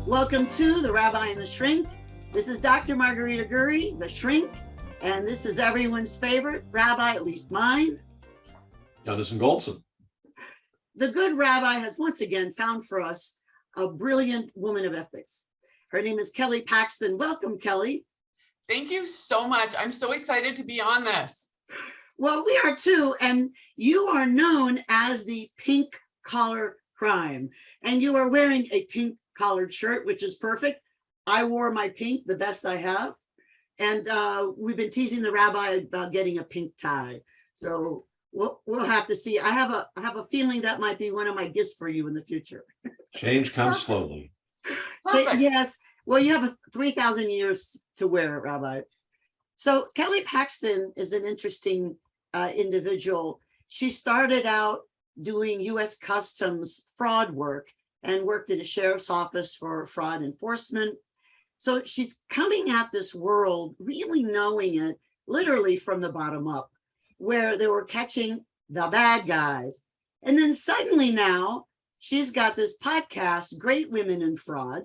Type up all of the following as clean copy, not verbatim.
Welcome to the Rabbi and The Shrink. This is Dr. Margarita Gurri, The Shrink, and this is everyone's favorite rabbi, at least mine. Yonason Goldson. The good rabbi has once again found for us a brilliant woman of ethics. Her name is Kelly Paxton. Welcome, Kelly. Thank you so much. I'm so excited to be on this. Well, we are too, and you are known as the pink collar crime, and you are wearing a pink collared shirt, which is perfect. I wore my pink, the best I have, and we've been teasing the rabbi about getting a pink tie. So we'll have to see. I have a feeling that might be one of my gifts for you in the future. Change comes slowly. So, yes. Well, you have 3,000 years to wear it, Rabbi. So Kelly Paxton is an interesting individual. She started out doing U.S. Customs fraud work and worked in a sheriff's office for fraud enforcement. So she's coming at this world, really knowing it literally from the bottom up, where they were catching the bad guys. And then suddenly now she's got this podcast, Great Women in Fraud.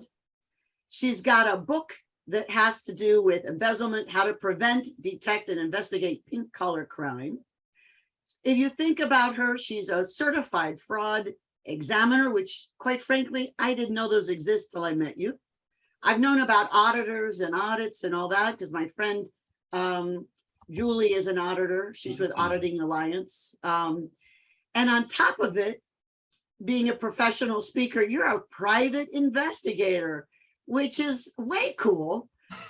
She's got a book that has to do with embezzlement, how to prevent, detect, and investigate pink collar crime. If you think about her, she's a certified fraud examiner, which quite frankly, I didn't know those exist till I met you. I've known about auditors and audits and all that because my friend Julie is an auditor. She's with Auditing Alliance. And on top of it, being a professional speaker, you're a private investigator, which is way cool.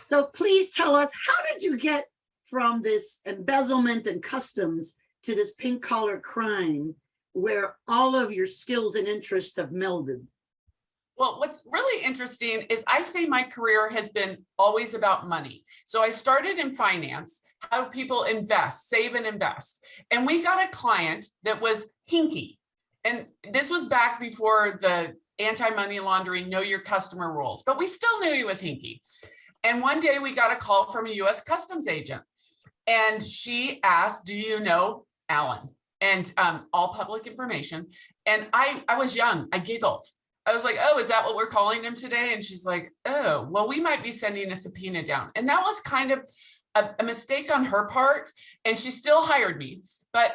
So please tell us, how did you get from this embezzlement and customs to this pink collar crime where all of your skills and interests have melded? Well, what's really interesting is I say my career has been always about money. So I started in finance, how people invest, save and invest. And we got a client that was hinky. And this was back before the anti-money laundering, know your customer rules, but we still knew he was hinky. And one day we got a call from a U.S. Customs agent. And she asked, do you know Alan? And all public information. And I was young, I giggled. I was like, oh, is that what we're calling him today? And she's like, oh, well, we might be sending a subpoena down. And that was kind of a mistake on her part. And she still hired me. But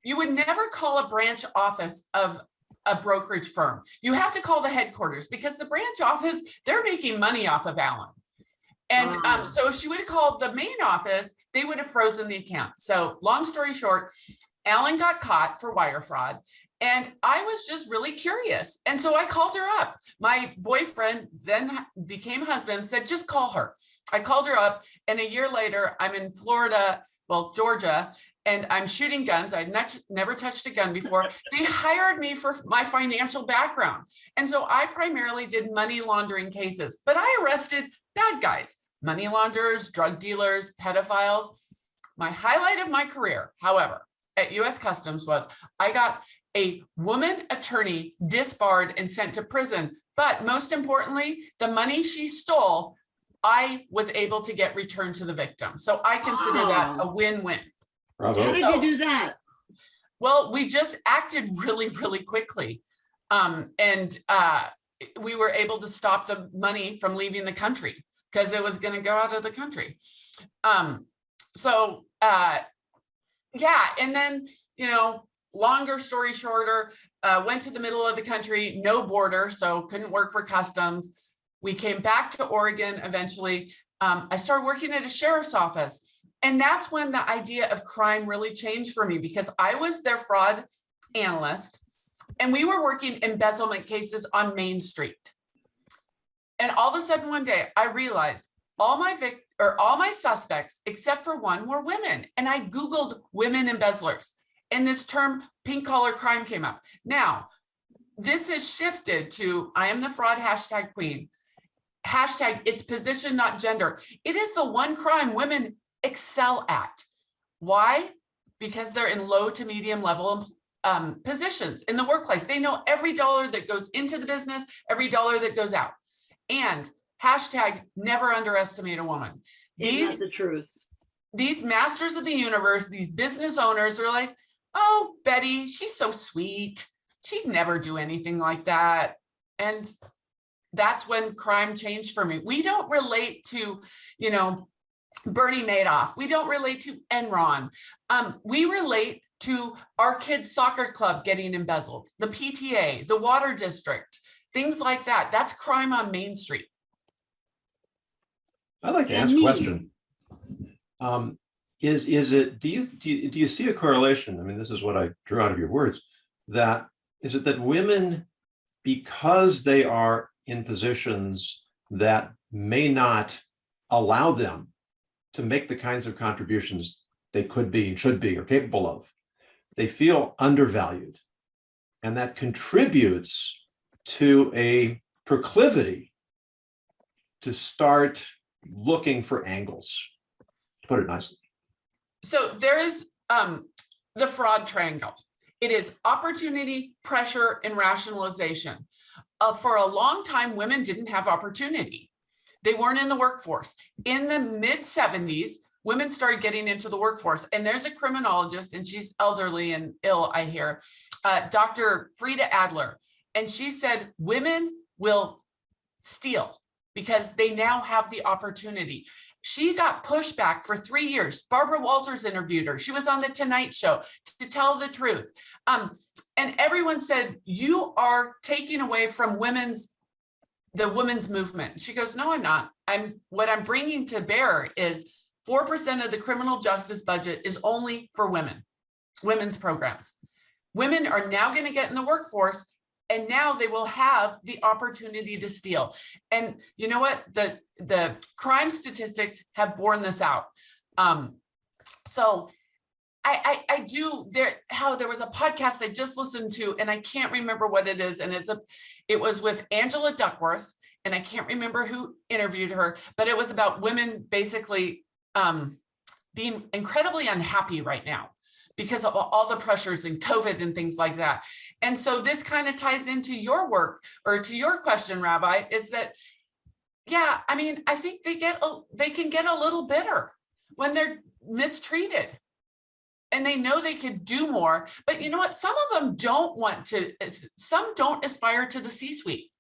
you would never call a branch office of a brokerage firm. You have to call the headquarters because the branch office, they're making money off of Alan. And so if she would have called the main office, they would have frozen the account. So long story short, Alan got caught for wire fraud. And I was just really curious. And so I called her up. My boyfriend, then became husband, said, just call her. I called her up. And a year later, I'm in Florida, well, Georgia, and I'm shooting guns. I'd never touched a gun before. They hired me for my financial background. And so I primarily did money laundering cases, but I arrested bad guys, money launderers, drug dealers, pedophiles. My highlight of my career, however, at U.S. Customs was I got a woman attorney disbarred and sent to prison. But most importantly, the money she stole, I was able to get returned to the victim. So I consider that a win-win. Bravo. How did you do that? Well, we just acted really, really quickly. We were able to stop the money from leaving the country because it was going to go out of the country. Yeah, and then, longer story shorter, went to the middle of the country, no border, so couldn't work for customs. We came back to Oregon eventually. I started working at a sheriff's office. And that's when the idea of crime really changed for me because I was their fraud analyst and we were working embezzlement cases on Main Street. And all of a sudden one day I realized all my suspects, except for one, were women. And I Googled women embezzlers. And this term pink collar crime came up. Now, this has shifted to I am the fraud hashtag queen. Hashtag it's position, not gender. It is the one crime women excel at. Why? Because they're in low to medium level positions in the workplace. They know every dollar that goes into the business, every dollar that goes out. And hashtag never underestimate a woman. That's the truth. These masters of the universe, these business owners are like, oh, Betty, she's so sweet. She'd never do anything like that. And that's when crime changed for me. We don't relate to, Bernie Madoff. We don't relate to Enron. We relate to our kids' soccer club getting embezzled, the PTA, the water district, things like that. That's crime on Main Street. I'd like to ask a question. Is it, do you see a correlation? I mean, this is what I drew out of your words, that is it that women, because they are in positions that may not allow them to make the kinds of contributions they could be, should be, or capable of, they feel undervalued, and that contributes to a proclivity to start looking for angles, to put it nicely? So there is the fraud triangle. It is opportunity, pressure, and rationalization. For a long time, women didn't have opportunity. They weren't in the workforce. In the mid 70s, women started getting into the workforce. And there's a criminologist, and she's elderly and ill, I hear, Dr. Frida Adler. And she said, women will steal because they now have the opportunity. She got pushback for 3 years. Barbara Walters interviewed her. She was on the Tonight Show to tell the truth. And everyone said, you are taking away from the women's movement. She goes, no, I'm not. What I'm bringing to bear is 4% of the criminal justice budget is only for women's programs. Women are now going to get in the workforce, and now they will have the opportunity to steal. And you know what? The crime statistics have borne this out. So I do there was a podcast I just listened to, and I can't remember what it is. And it was with Angela Duckworth, and I can't remember who interviewed her, but it was about women basically being incredibly unhappy right now because of all the pressures and COVID and things like that. And so this kind of ties into your work, or to your question, Rabbi, is that, yeah, I mean, I think they can get a little bitter when they're mistreated. And they know they could do more, but you know what? Some of them some don't aspire to the C-suite.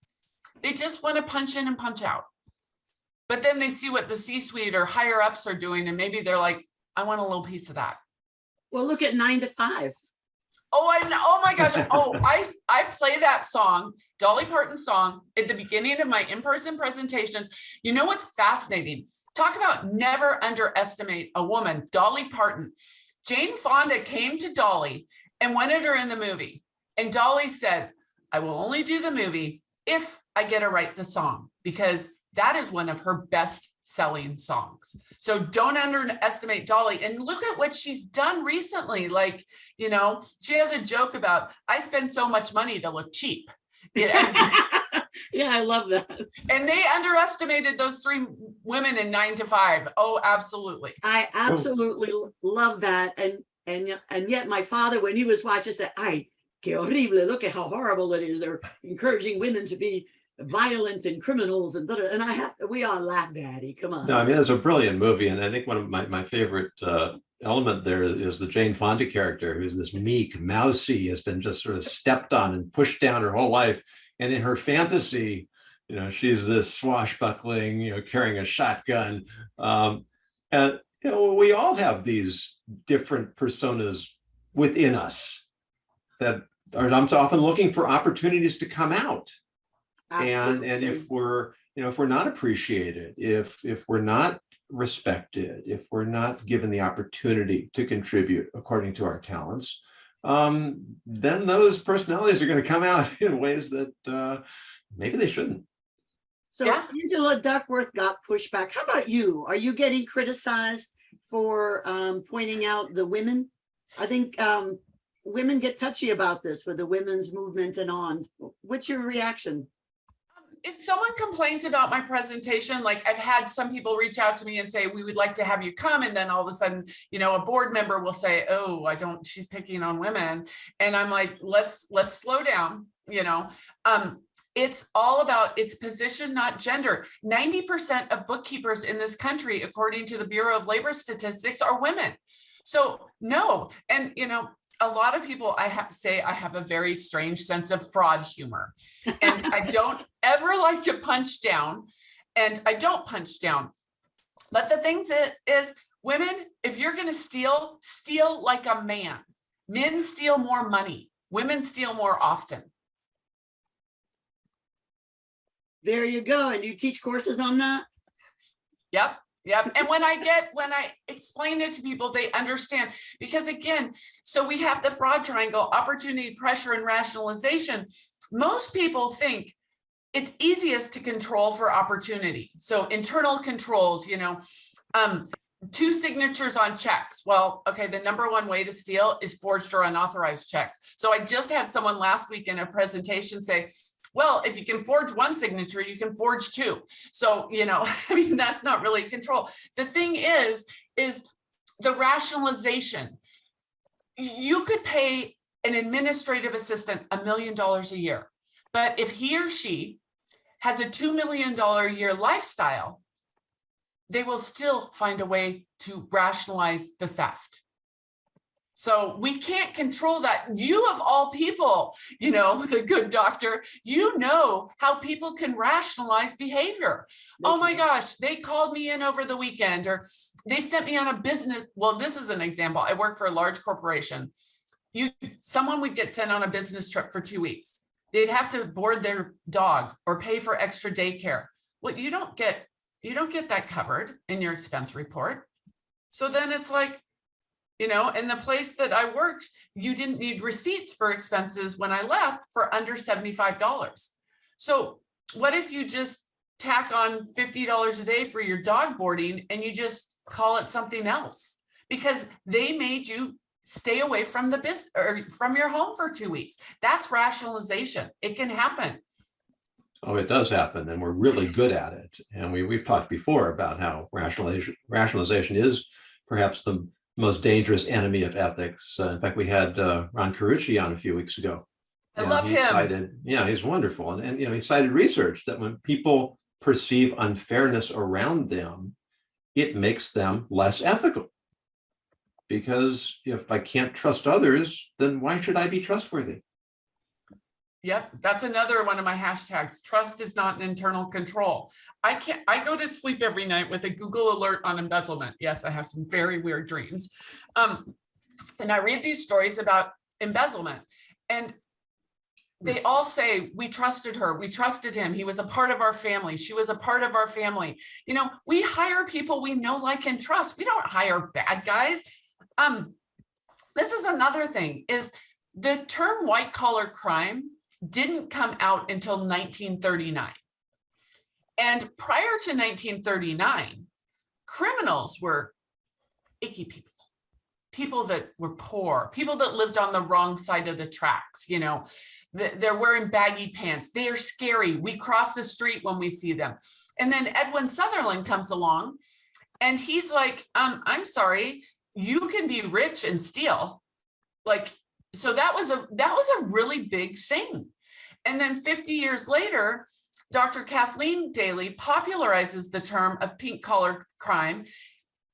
They just want to punch in and punch out. But then they see what the C-suite or higher ups are doing, and maybe they're like, I want a little piece of that. Well, look at 9 to 5. Oh my gosh. Oh, I play that song, Dolly Parton's song, at the beginning of my in-person presentations. You know what's fascinating? Talk about never underestimate a woman, Dolly Parton. Jane Fonda came to Dolly and wanted her in the movie. And Dolly said, I will only do the movie if I get to write the song, because that is one of her best selling songs. So don't underestimate Dolly. And look at what she's done recently. Like, she has a joke about, I spend so much money to look cheap. Yeah, I love that. And they underestimated those 3 women in 9 to 5. Oh, absolutely. I absolutely love that. And yet my father, when he was watching, said, ay, que horrible, look at how horrible it is. They're encouraging women to be violent and criminals and we all laugh, Daddy. Come on. No, I mean, it's a brilliant movie. And I think one of my favorite element there is the Jane Fonda character, who's this meek, mousy, has been just sort of stepped on and pushed down her whole life. And in her fantasy, she's this swashbuckling, carrying a shotgun. And, we all have these different personas within us that are often looking for opportunities to come out. Absolutely. And if we're not appreciated, if we're not respected, if we're not given the opportunity to contribute according to our talents, then those personalities are going to come out in ways that maybe they shouldn't. So yeah. Angela Duckworth got pushed back. How about you? Are you getting criticized for pointing out the women? I think women get touchy about this with the women's movement and on. What's your reaction? If someone complains about my presentation, like I've had some people reach out to me and say, we would like to have you come. And then all of a sudden, a board member will say, oh, she's picking on women. And I'm like, let's slow down. It's all about its position, not gender. 90% of bookkeepers in this country, according to the Bureau of Labor Statistics, are women. So no. And, a lot of people, I have to say, I have a very strange sense of fraud humor. And I don't ever like to punch down, and I don't punch down. But the thing is, women, if you're going to steal, steal like a man. Men steal more money. Women steal more often. There you go. And you teach courses on that? Yep. Yep. And when I explain it to people, they understand, because again, so we have the fraud triangle: opportunity, pressure, and rationalization. Most people think it's easiest to control for opportunity. So internal controls, 2 signatures on checks. Well, okay, the number one way to steal is forged or unauthorized checks. So I just had someone last week in a presentation say, well, if you can forge 1 signature, you can forge 2. So, that's not really control. The thing is the rationalization. You could pay an administrative assistant $1 million a year, but if he or she has a $2 million a year lifestyle, they will still find a way to rationalize the theft. So we can't control that. You of all people, the good doctor, how people can rationalize behavior. Oh my gosh, they called me in over the weekend, or they sent me on a business. Well, this is an example. I work for a large corporation. Someone would get sent on a business trip for 2 weeks. They'd have to board their dog or pay for extra daycare. Well, you don't get that covered in your expense report. So then it's like, in the place that I worked, you didn't need receipts for expenses when I left for under $75. So what if you just tack on $50 a day for your dog boarding and you just call it something else? Because they made you stay away from the business or from your home for 2 weeks. That's rationalization. It can happen. Oh, it does happen, and we're really good at it. And we've talked before about how rationalization is perhaps the most dangerous enemy of ethics. In fact, we had Ron Carucci on a few weeks ago. I love him. He's wonderful. And he cited research that when people perceive unfairness around them, it makes them less ethical. Because if I can't trust others, then why should I be trustworthy? Yep, that's another one of my hashtags. Trust is not an internal control. I go to sleep every night with a Google alert on embezzlement. Yes, I have some very weird dreams. And I read these stories about embezzlement, and they all say, we trusted her, we trusted him, he was a part of our family, she was a part of our family. We hire people we know, like, and trust. We don't hire bad guys. This is another thing, is the term white collar crime didn't come out until 1939. And prior to 1939, criminals were icky people that were poor, people that lived on the wrong side of the tracks. They're wearing baggy pants. They are scary. We cross the street when we see them. And then Edwin Sutherland comes along and he's like, I'm sorry, you can be rich and steal. So that was a really big thing. And then 50 years later, Dr. Kathleen Daly popularizes the term of pink collar crime,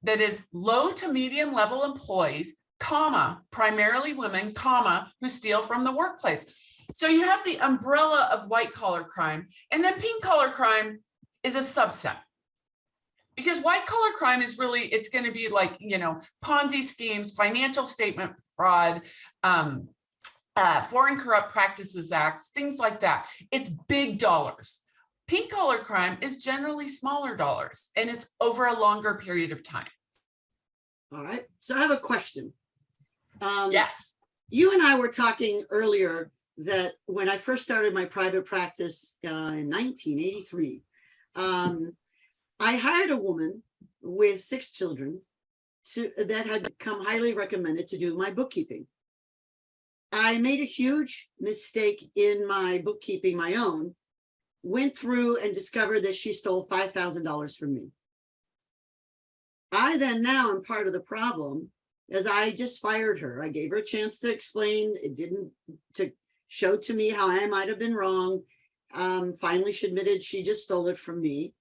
that is low to medium level employees, primarily women, who steal from the workplace. So you have the umbrella of white collar crime, and then pink collar crime is a subset. Because white collar crime is really, it's going to be like, Ponzi schemes, financial statement fraud, Foreign Corrupt Practices Acts, things like that. It's big dollars. Pink collar crime is generally smaller dollars, and it's over a longer period of time. All right. So I have a question. Yes. You and I were talking earlier that when I first started my private practice in 1983, I hired a woman with 6 children that had become highly recommended to do my bookkeeping. I made a huge mistake in my bookkeeping, my own, went through and discovered that she stole $5,000 from me. I then now am part of the problem, as I just fired her. I gave her a chance to explain. It didn't, to show to me how I might have been wrong. Finally, she admitted she just stole it from me.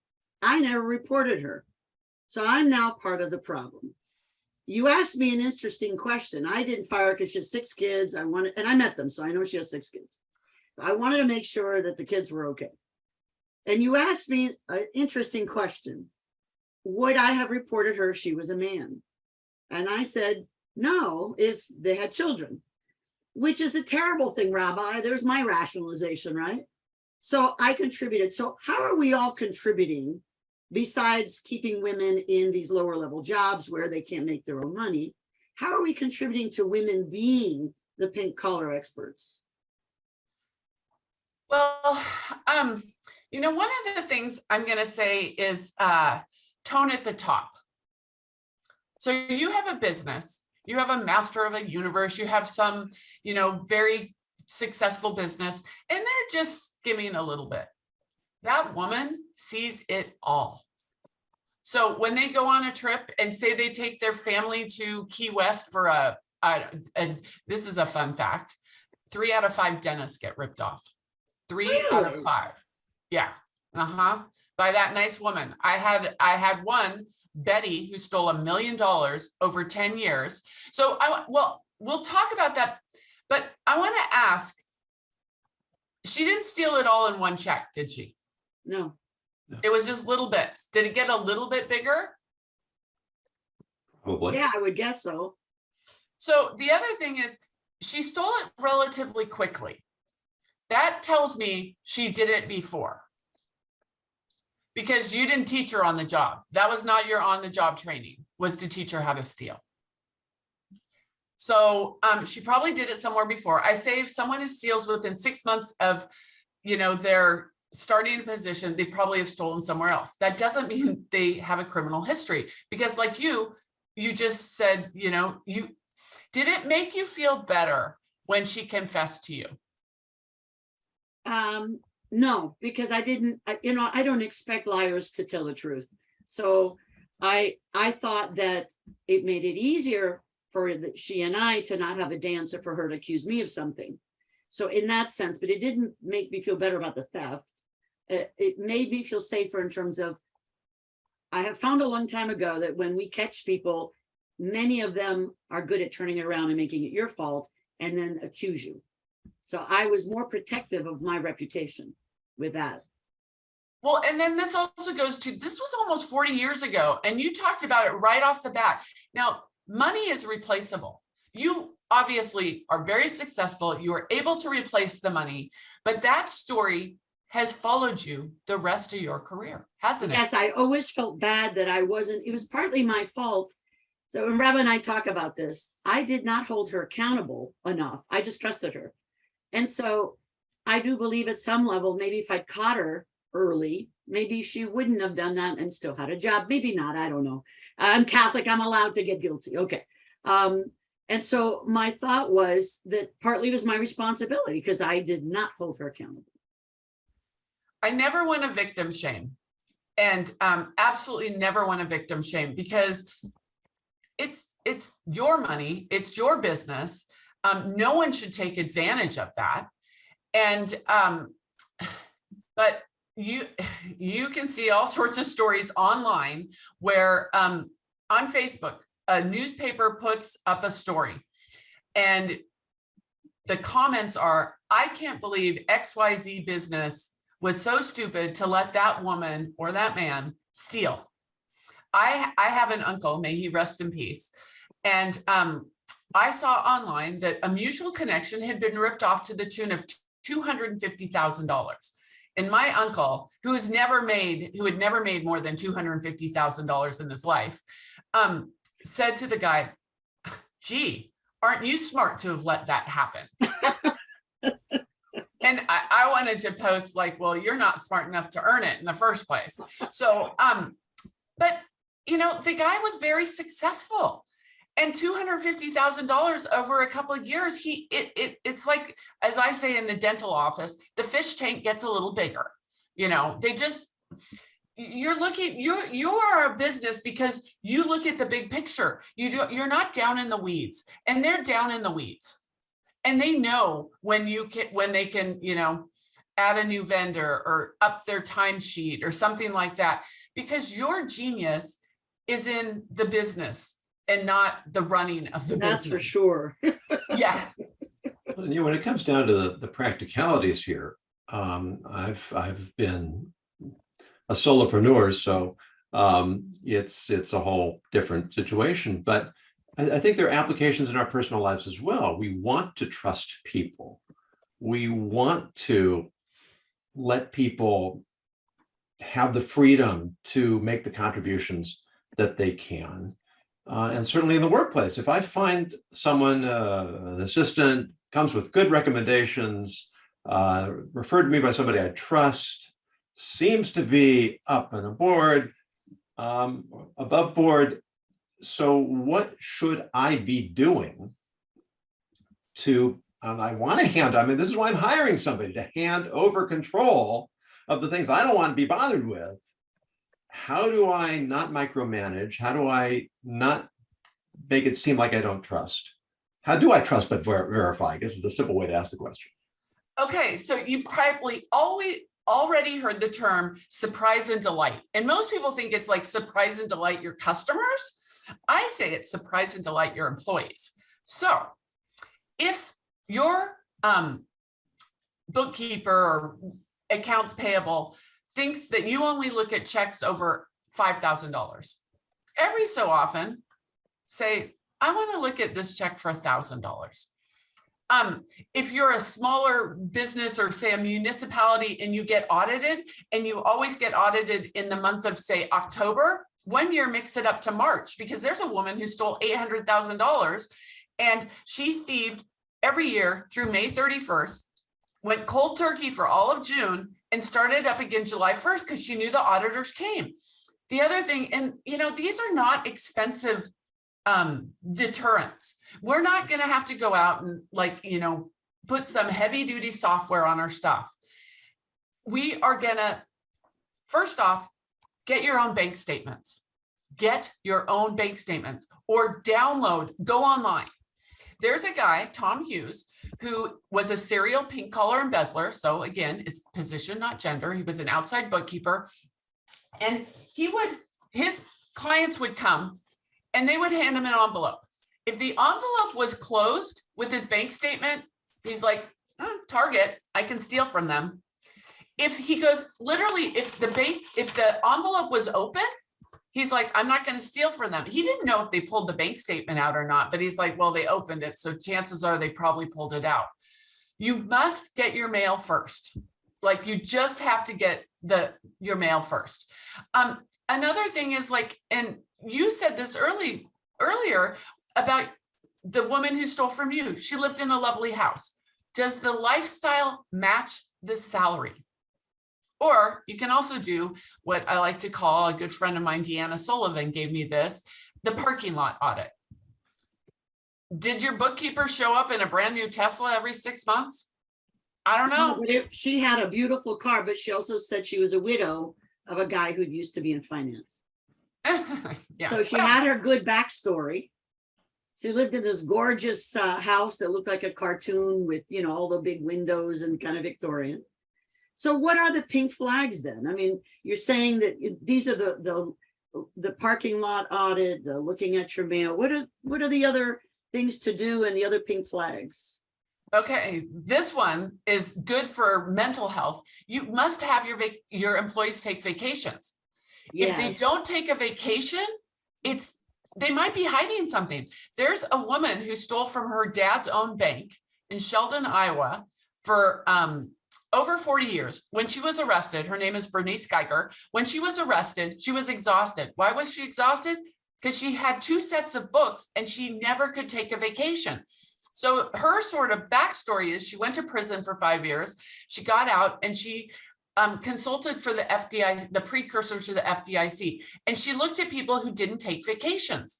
I never reported her. So I'm now part of the problem. you asked me an interesting question. I didn't fire her because she has 6 kids. I met them, so I know she has 6 kids. I wanted to make sure that the kids were okay. And you asked me an interesting question. Would I have reported her if she was a man? And I said, no, if they had children, which is a terrible thing, Rabbi. There's my rationalization, right? So I contributed. So how are we all contributing besides keeping women in these lower level jobs where they can't make their own money? How are we contributing to women being the pink collar experts? Well, one of the things I'm going to say is tone at the top. So you have a business, you have a master of a universe, you have some, very successful business, and they're just skimming a little bit. That woman sees it all. So when they go on a trip and say they take their family to Key West for this is a fun fact, 3 out of 5 dentists get ripped off. 3 out of 5. Yeah. By that nice woman. I had one, Betty, who stole $1 million over 10 years. So we'll talk about that, but I want to ask, she didn't steal it all in one check, did she? No. It was just little bits. Did it get a little bit bigger? Probably. Yeah, I would guess so. So the other thing is she stole it relatively quickly. That tells me she did it before, because you didn't teach her on the job. That was not your on the job training, was to teach her how to steal. So she probably did it somewhere before. I say if someone steals within 6 months of, their starting a position, they probably have stolen somewhere else. That doesn't mean they have a criminal history, because like you just said, did it make you feel better when she confessed to you? No, because I don't expect liars to tell the truth. So I thought that it made it easier for she and I to not have a dance or for her to accuse me of something. So in that sense, but it didn't make me feel better about the theft. It made me feel safer in terms of, I have found a long time ago that when we catch people, many of them are good at turning it around and making it your fault and then accuse you. So I was more protective of my reputation with that. Well, and then this also goes to, this was almost 40 years ago, and you talked about it right off the bat. Now, money is replaceable. You obviously are very successful. You are able to replace the money, but that story has followed you the rest of your career, hasn't it? Yes, I always felt bad that I wasn't, it was partly my fault. So when Rabbi and I talk about this, I did not hold her accountable enough. I just trusted her. And so I do believe at some level, maybe if I'd caught her early, maybe she wouldn't have done that and still had a job. Maybe not, I don't know. I'm Catholic, I'm allowed to get guilty. Okay. And so my thought was that partly it was my responsibility because I did not hold her accountable. I never want to victim shame, and absolutely never want to victim shame, because it's your money, it's your business. No one should take advantage of that. And but you can see all sorts of stories online where on Facebook, a newspaper puts up a story and the comments are, I can't believe XYZ business was so stupid to let that woman or that man steal. I have an uncle, may he rest in peace. And I saw online that a mutual connection had been ripped off to the tune of $250,000. And my uncle, who had never made more than $250,000 in his life, said to the guy, gee, aren't you smart to have let that happen? And I wanted to post like, well, you're not smart enough to earn it in the first place. So, but the guy was very successful, and $250,000 over a couple of years, it's like, as I say in the dental office, the fish tank gets a little bigger. You are a business because you look at the big picture. You're not down in the weeds, and they're down in the weeds. And they know when they can, add a new vendor or up their timesheet or something like that, because your genius is in the business and not the running of the That's for business. sure. Yeah. And, when it comes down to the practicalities here, I've been a solopreneur, so it's a whole different situation. But I think there are applications in our personal lives as well. We want to trust people. We want to let people have the freedom to make the contributions that they can. And certainly in the workplace, if I find someone, an assistant, comes with good recommendations, referred to me by somebody I trust, seems to be up and aboard, above board. So what should I be doing to, I want to hand, this is why I'm hiring somebody, to hand over control of the things I don't want to be bothered with. How do I not micromanage? How do I not make it seem like I don't trust? How do I trust but verify? I guess is the simple way to ask the question. Okay, so you've probably already heard the term surprise and delight. And most people think it's like surprise and delight your customers. I say it's surprise and delight your employees. So if your bookkeeper or accounts payable thinks that you only look at checks over $5,000, every so often say, I want to look at this check for $1,000. If you're a smaller business or say a municipality and you get audited, and you always get audited in the month of say October, one year mix it up to March, because there's a woman who stole $800,000 and she thieved every year through May 31st, went cold turkey for all of June, and started up again July 1st because she knew the auditors came. The other thing, and these are not expensive deterrents. We're not going to have to go out and put some heavy duty software on our stuff. We are going to, first off, get your own bank statements. Get your own bank statements or download, go online. There's a guy, Tom Hughes, who was a serial pink collar embezzler. So again, it's position, not gender. He was an outside bookkeeper. And his clients would come and they would hand him an envelope. If the envelope was closed with his bank statement, he's like, Target, I can steal from them. If he goes, literally, if the envelope was open, he's like, I'm not going to steal from them. He didn't know if they pulled the bank statement out or not, but he's like, well, they opened it, so chances are they probably pulled it out. You must get your mail first. Like, you just have to get your mail first. Another thing is and you said this earlier about the woman who stole from you. She lived in a lovely house. Does the lifestyle match the salary? Or you can also do what I like to call, a good friend of mine, Deanna Sullivan, gave me this, the parking lot audit. Did your bookkeeper show up in a brand new Tesla every 6 months? I don't know. She had a beautiful car, but she also said she was a widow of a guy who used to be in finance. Yeah. So she had her good backstory. She lived in this gorgeous house that looked like a cartoon with, all the big windows and kind of Victorian. So what are the pink flags then? You're saying that these are the parking lot audit, the looking at your mail. What are the other things to do and the other pink flags? Okay, this one is good for mental health. You must have your employees take vacations. Yes. If they don't take a vacation, they might be hiding something. There's a woman who stole from her dad's own bank in Sheldon, Iowa for over 40 years. When she was arrested, her name is Bernice Geiger. When she was arrested, she was exhausted. Why was she exhausted? Because she had 2 sets of books and she never could take a vacation. So her sort of backstory is she went to prison for 5 years. She got out and she consulted for the FDIC, the precursor to the FDIC. And she looked at people who didn't take vacations.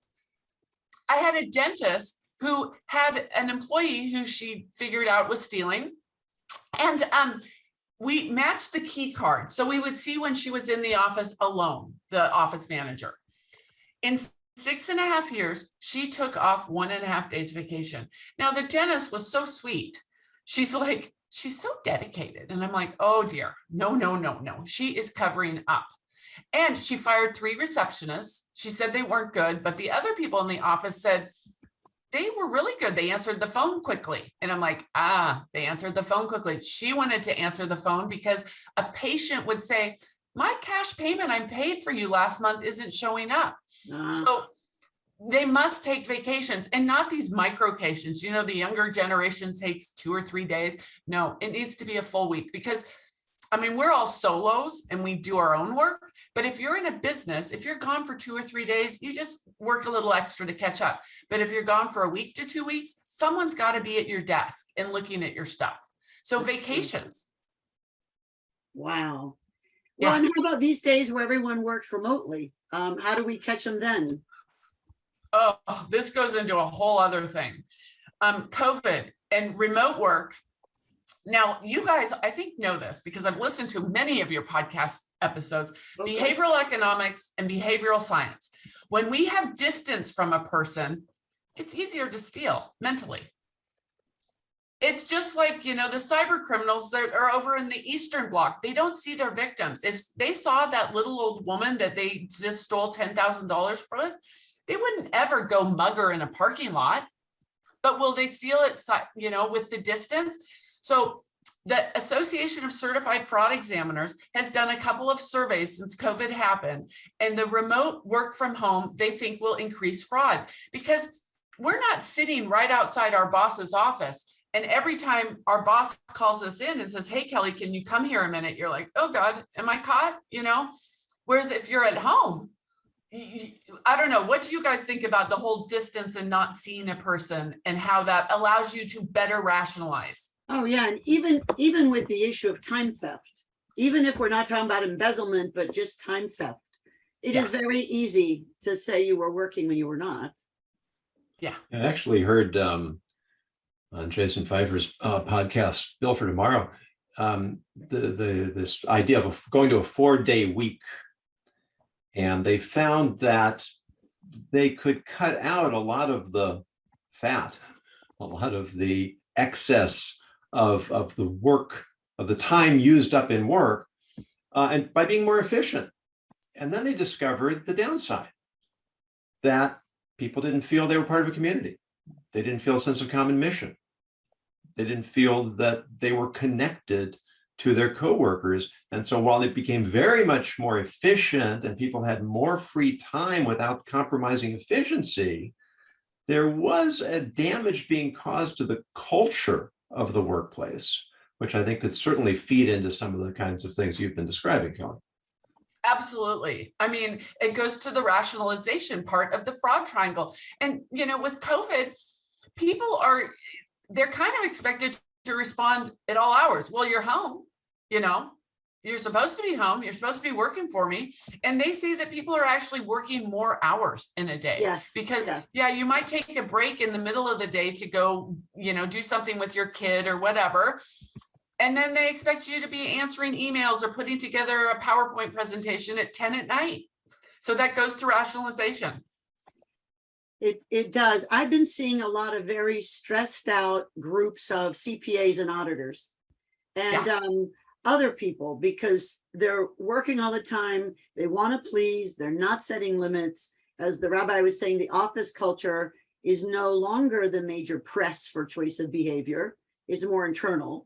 I had a dentist who had an employee who she figured out was stealing. And we matched the key card. So we would see when she was in the office alone, the office manager. In 6.5 years, she took off 1.5 days vacation. Now the dentist was so sweet. She's like, she's so dedicated. And I'm like, oh dear, no. She is covering up. And she fired 3 receptionists. She said they weren't good, but the other people in the office said they were really good. They answered the phone quickly. And I'm like, they answered the phone quickly. She wanted to answer the phone because a patient would say, my cash payment I paid for you last month isn't showing up. So they must take vacations, and not these microcations. You know, the younger generation takes 2 or 3 days. No, it needs to be a full week, because I mean, we're all solos and we do our own work. But if you're in a business, if you're gone for 2 or 3 days, you just work a little extra to catch up. But if you're gone for a week to 2 weeks, someone's got to be at your desk and looking at your stuff. So vacations. Wow. Yeah. Well, and how about these days where everyone works remotely? How do we catch them then? Oh, this goes into a whole other thing. COVID and remote work. Now, you guys, I think, know this because I've listened to many of your podcast episodes, Okay. behavioral economics and behavioral science. When we have distance from a person, it's easier to steal mentally. It's just like, you know, the cyber criminals that are over in the Eastern Bloc, they don't see their victims. If they saw that little old woman that they just stole $10,000 from, they wouldn't ever go mug her in a parking lot. But will they steal it, you know, with the distance? So the Association of Certified Fraud Examiners has done a couple of surveys since COVID happened, and the remote work from home, they think will increase fraud, because we're not sitting right outside our boss's office. And every time our boss calls us in and says, hey, Kelly, can you come here a minute? You're like, oh God, am I caught? You know, whereas if you're at home, I don't know. What do you guys think about the whole distance and not seeing a person, and how that allows you to better rationalize? Oh, yeah. And even with the issue of time theft, even if we're not talking about embezzlement, but just time theft, it is very easy to say you were working when you were not. Yeah. I actually heard on Jason Pfeiffer's podcast, Bill for Tomorrow, this idea of going to a 4-day week. And they found that they could cut out a lot of the fat, a lot of the excess of the work, of the time used up in work, and by being more efficient. And then they discovered the downside, that people didn't feel they were part of a community. They didn't feel a sense of common mission. They didn't feel that they were connected to their coworkers. And so while it became very much more efficient and people had more free time without compromising efficiency, there was a damage being caused to the culture of the workplace, which I think could certainly feed into some of the kinds of things you've been describing, Kelly. Absolutely. I mean, it goes to the rationalization part of the fraud triangle. And, you know, with COVID, they're kind of expected to respond at all hours. Well, you're home, you know, you're supposed to be home. You're supposed to be working for me. And they say that people are actually working more hours in a day. Yes. Because you might take a break in the middle of the day to go, you know, do something with your kid or whatever. And then they expect you to be answering emails or putting together a PowerPoint presentation at 10 at night. So that goes to rationalization. It does. I've been seeing a lot of very stressed out groups of CPAs and auditors and other people, because they're working all the time. They want to please. They're not setting limits. As the rabbi was saying, the office culture is no longer the major press for choice of behavior. It's more internal.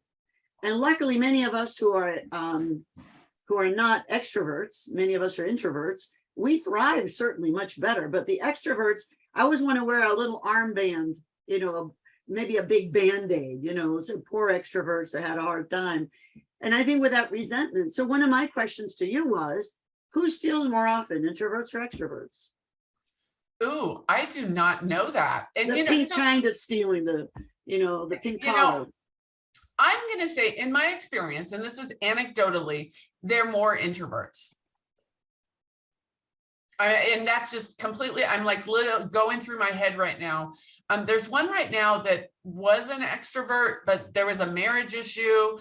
And luckily, many of us who are not extroverts, many of us are introverts, we thrive certainly much better. But the extroverts, I always want to wear a little armband, you know, maybe a big Band-Aid, you know, so poor extroverts that had a hard time. And I think with that resentment. So one of my questions to you was, who steals more often, introverts or extroverts? Ooh, I do not know that. And The pink kind of stealing, the pink collar. I'm going to say, in my experience, and this is anecdotally, they're more introverts. And that's just completely, I'm like going through my head right now. There's one right now that was an extrovert, but there was a marriage issue.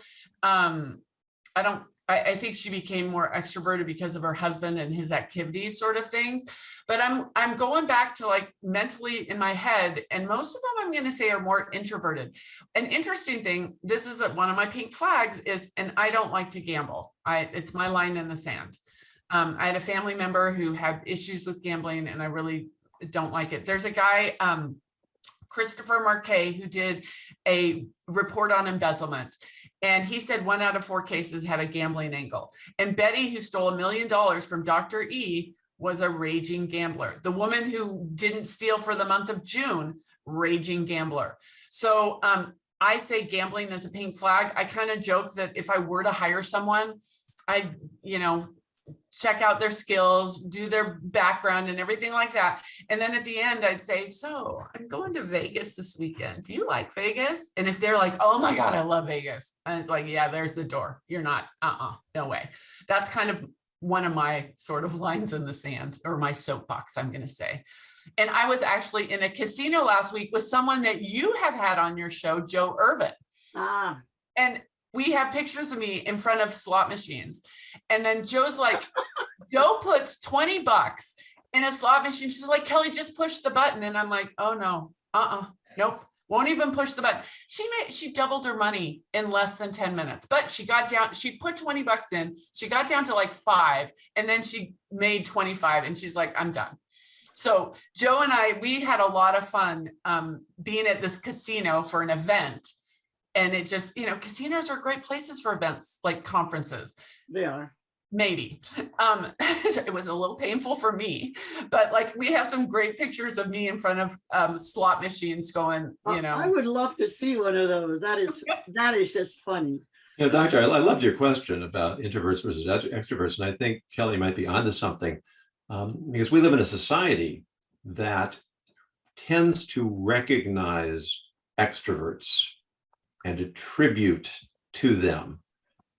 I think she became more extroverted because of her husband and his activities, sort of things. But I'm going back to like mentally in my head, and most of them I'm going to say are more introverted. An interesting thing, this is one of my pink flags is, and I don't like to gamble. It's my line in the sand. I had a family member who had issues with gambling, and I really don't like it. There's a guy, Christopher Marquet, who did a report on embezzlement. And he said 1 out of 4 cases had a gambling angle. And Betty, who stole $1 million from Dr. E, was a raging gambler. The woman who didn't steal for the month of June, raging gambler. So I say gambling is a pink flag. I kind of joke that if I were to hire someone, I'd, check out their skills, do their background and everything like that. And then at the end, I'd say, so I'm going to Vegas this weekend. Do you like Vegas? And if they're like, oh my God, I love Vegas. And it's like, yeah, there's the door. You're not, no way. That's kind of one of my sort of lines in the sand, or my soapbox, I'm going to say. And I was actually in a casino last week with someone that you have had on your show, Joe Irvin. And we have pictures of me in front of slot machines. And then Joe's like, Joe puts $20 in a slot machine. She's like, Kelly, just push the button. And I'm like, oh no, nope. Won't even push the button. She doubled her money in less than 10 minutes, but she got down, she put $20 in, she got down to like 5, and then she made 25, and she's like, I'm done. So Joe and we had a lot of fun being at this casino for an event. And it just, casinos are great places for events like conferences. They are. Maybe. It was a little painful for me, but like we have some great pictures of me in front of slot machines going, I would love to see one of those. That is just funny. Doctor, I loved your question about introverts versus extroverts. And I think Kelly might be onto something, because we live in a society that tends to recognize extroverts and attribute to them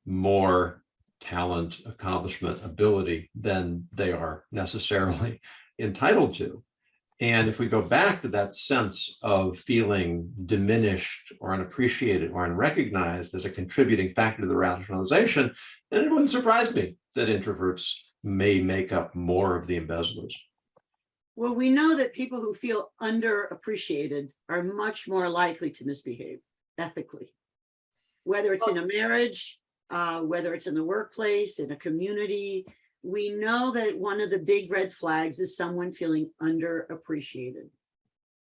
more talent, accomplishment, ability than they are necessarily entitled to. And if we go back to that sense of feeling diminished or unappreciated or unrecognized as a contributing factor to the rationalization, then it wouldn't surprise me that introverts may make up more of the embezzlers. Well, we know that people who feel underappreciated are much more likely to misbehave ethically, whether it's in a marriage, whether it's in the workplace, in a community. We know that one of the big red flags is someone feeling underappreciated.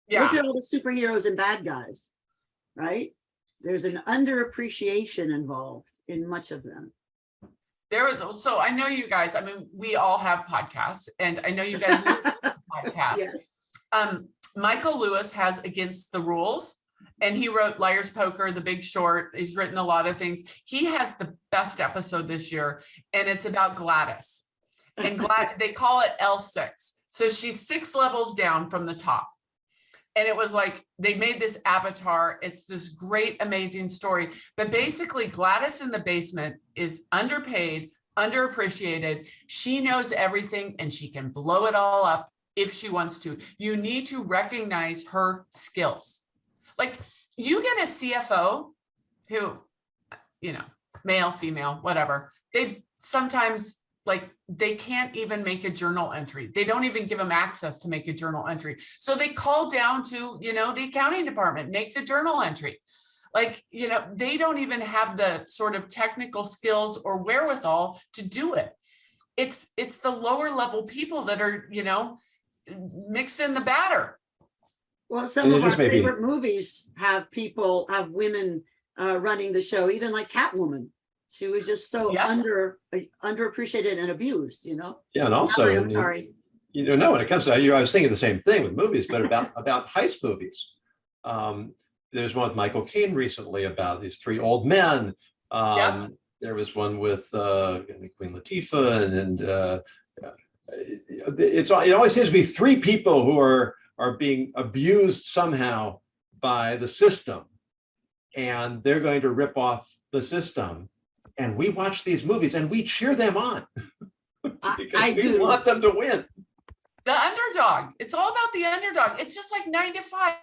Yeah. Look at all the superheroes and bad guys, right? There's an underappreciation involved in much of them. So I know you guys, we all have podcasts, and I know you guys listen to podcasts. Yes. Michael Lewis has Against the Rules, and he wrote Liar's Poker, The Big Short. He's written a lot of things. He has the best episode this year, and it's about Gladys. And they call it L6. So she's 6 levels down from the top. And it was like, they made this avatar. It's this great, amazing story. But basically, Gladys in the basement is underpaid, underappreciated. She knows everything, and she can blow it all up if she wants to. You need to recognize her skills. Like, you get a CFO who, male, female, whatever, they sometimes, they can't even make a journal entry. They don't even give them access to make a journal entry. So they call down to, the accounting department, make the journal entry. They don't even have the sort of technical skills or wherewithal to do it. It's the lower level people that are, mixing the batter. Well, some of our favorite movies have women running the show, even like Catwoman. She was just so underappreciated and abused, Yeah, and also, I'm sorry. When it comes to, I was thinking the same thing with movies, but about heist movies. There's one with Michael Caine recently about these 3 old men. There was one with Queen Latifah, and it always seems to be 3 people who are being abused somehow by the system, and they're going to rip off the system. And we watch these movies and we cheer them on because we want them to win. The underdog. It's all about the underdog. It's just like 9 to 5.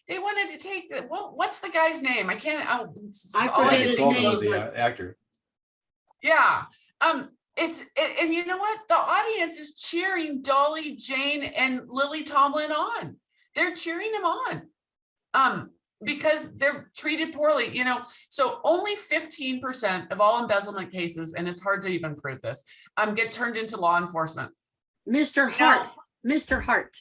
They wanted to take what's the guy's name? I can't. I forget his name. The actor. Yeah. And you know what? The audience is cheering Dolly, Jane, and Lily Tomlin on. They're cheering them on. because they're treated poorly, so only 15% of all embezzlement cases, and it's hard to even prove this, get turned into law enforcement. Mr. Hart, Mr. Hart,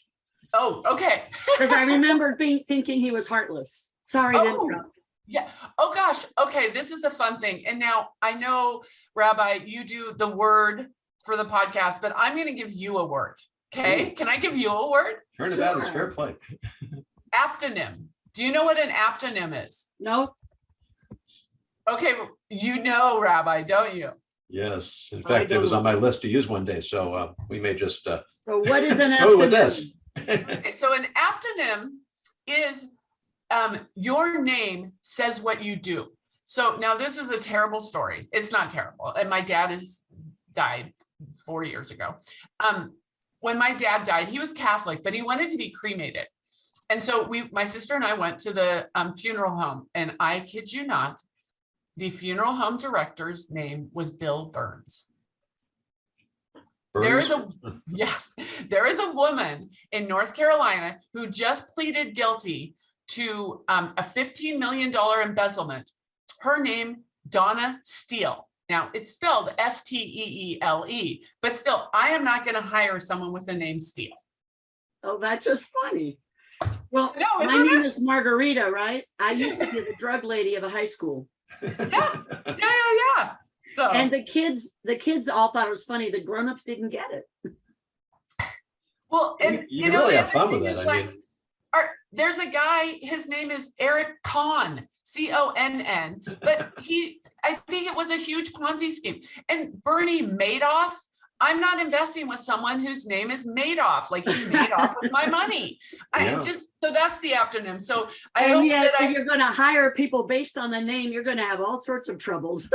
Oh, okay. because I remember thinking he was heartless. Sorry to Oh, interrupt. yeah. Oh gosh. Okay. This is a fun thing. And now I know, Rabbi, you do the word for the podcast, but I'm going to give you a word. Okay. Ooh. Can I give you a word? Turnabout is fair play. Aptonym. Do you know what an aptonym is? No, Okay. You know, Rabbi, don't you? Yes, in I fact, it don't was know. on my list to use one day, so we may just so what is an go with this. afternoon? Okay, so an aptonym is your name says what you do. So now this is a terrible story. It's not terrible. And my dad has died 4 years ago. When my dad died, he was Catholic, but he wanted to be cremated. And so my sister and I went to the funeral home, and I kid you not, the funeral home director's name was Bill Burns. There is a woman in North Carolina who just pleaded guilty to a $15 million embezzlement. Her name, Donna Steele. Now it's spelled Steele, but still, I am not going to hire someone with the name Steele. Oh, that's just funny. Well, No, my isn't name it? is Margarita, right? I used to be the drug lady of a high school. Yeah. So And the kids all thought it was funny. The grown-ups didn't get it. well, and You can really the have other fun with thing that. is, I like, mean, there's a guy, his name is Eric Conn, Conn, but I think it was a huge Ponzi scheme. And Bernie Madoff, I'm not investing with someone whose name is Madoff, like he made off with my money. Yeah. So that's the aptonym. So I And hope yet, that if you're going to hire people based on the name, you're going to have all sorts of troubles.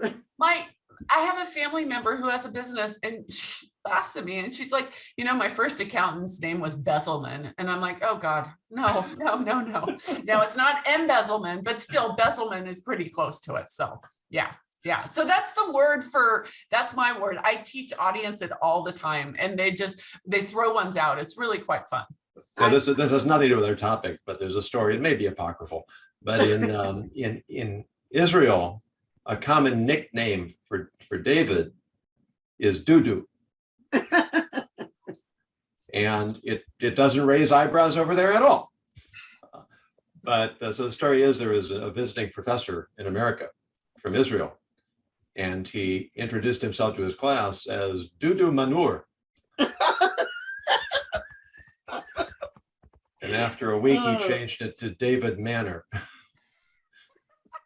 I have a family member who has a business, and she laughs at me and she's like, my first accountant's name was Besselman. And I'm like, oh God, no. Now it's not embezzlement, but still Besselman is pretty close to it. So yeah. So that's that's my word. I teach audience it all the time, and they throw ones out. It's really quite fun. now this has nothing to do with our topic, but there's a story. It may be apocryphal, but in Israel, a common nickname for David is Dudu. And it doesn't raise eyebrows over there at all. But so the story is, there was a visiting professor in America from Israel, and he introduced himself to his class as Dudu Manur. And after a week, he changed it to David Manor.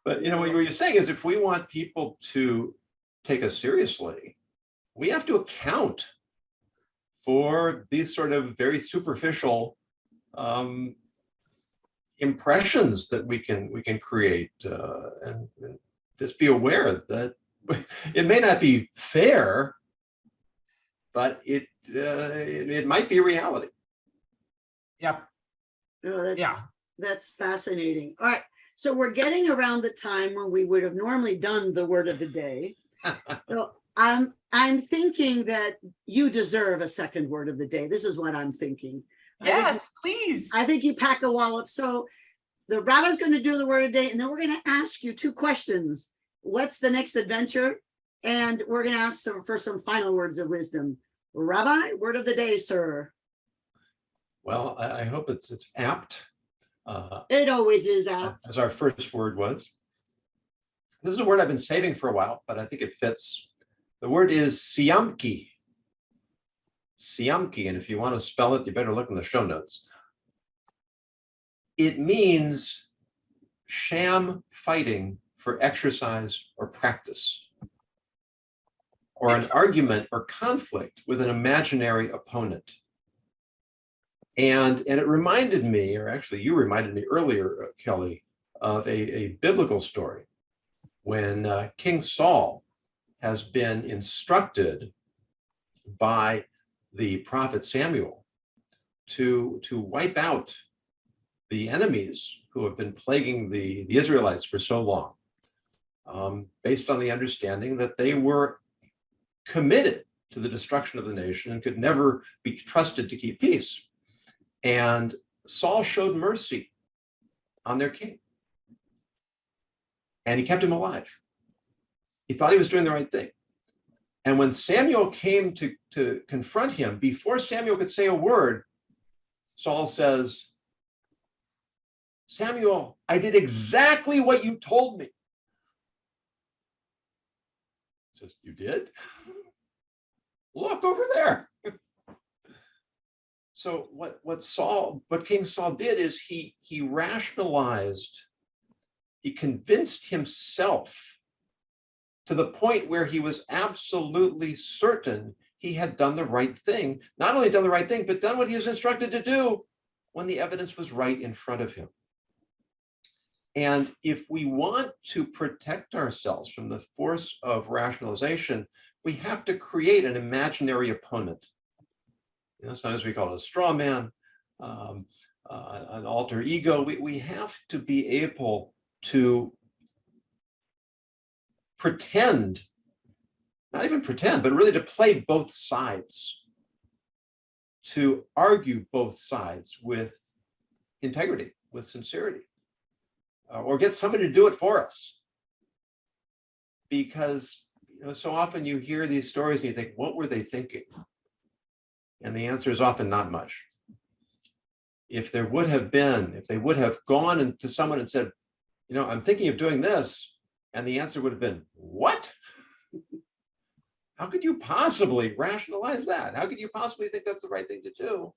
But what you're saying is, if we want people to take us seriously, we have to account for these sort of very superficial impressions that we can create, and just be aware that it may not be fair, but it might be reality. Yep. Oh, that's fascinating. All right. So we're getting around the time when we would have normally done the word of the day. So I'm thinking that you deserve a second word of the day. This is what I'm thinking. Yes, please. I think you pack a wallop. So the rabbi's going to do the word of the day, and then we're going to ask you 2 questions. What's the next adventure? And we're going to ask for some final words of wisdom. Rabbi, word of the day, sir. Well, I hope it's apt. It always is apt. As our first word was. This is a word I've been saving for a while, but I think it fits. The word is siamki. Siamki, and if you want to spell it, you better look in the show notes. It means sham fighting for exercise or practice, or an argument or conflict with an imaginary opponent. And it reminded me, or actually you reminded me earlier, Kelly, of a biblical story when King Saul has been instructed by the prophet Samuel to wipe out the enemies who have been plaguing the Israelites for so long, based on the understanding that they were committed to the destruction of the nation and could never be trusted to keep peace. And Saul showed mercy on their king. And he kept him alive. He thought he was doing the right thing. And when Samuel came to confront him, before Samuel could say a word, Saul says, Samuel, I did exactly what you told me. He says, you did? Look over there. So what King Saul did is he rationalized, he convinced himself to the point where he was absolutely certain he had done the right thing. Not only done the right thing, but done what he was instructed to do when the evidence was right in front of him. And if we want to protect ourselves from the force of rationalization, we have to create an imaginary opponent. Sometimes we call it a straw man, an alter ego. We have to be able to pretend, not even pretend, but really to play both sides, to argue both sides with integrity, with sincerity, or get somebody to do it for us. Because so often you hear these stories and you think, what were they thinking? And the answer is often not much. If they would have gone to someone and said, I'm thinking of doing this, and the answer would have been, what? How could you possibly rationalize that? How could you possibly think that's the right thing to do?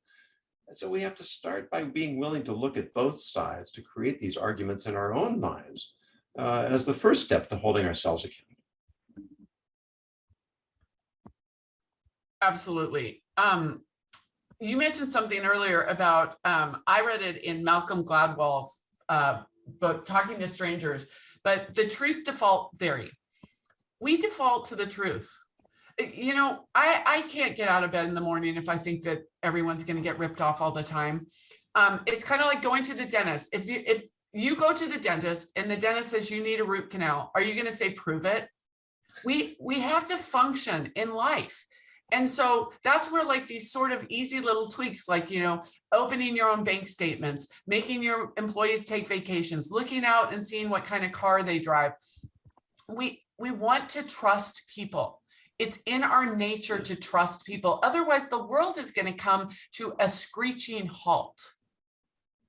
And so we have to start by being willing to look at both sides, to create these arguments in our own minds as the first step to holding ourselves accountable. Absolutely. You mentioned something earlier about, I read it in Malcolm Gladwell's book, Talking to Strangers, but the truth default theory. We default to the truth. I can't get out of bed in the morning if I think that everyone's going to get ripped off all the time. It's kind of like going to the dentist. If you go to the dentist and the dentist says you need a root canal, are you going to say, prove it? We have to function in life. And so that's where like these sort of easy little tweaks, like, opening your own bank statements, making your employees take vacations, looking out and seeing what kind of car they drive. We want to trust people. It's in our nature to trust people. Otherwise, the world is going to come to a screeching halt.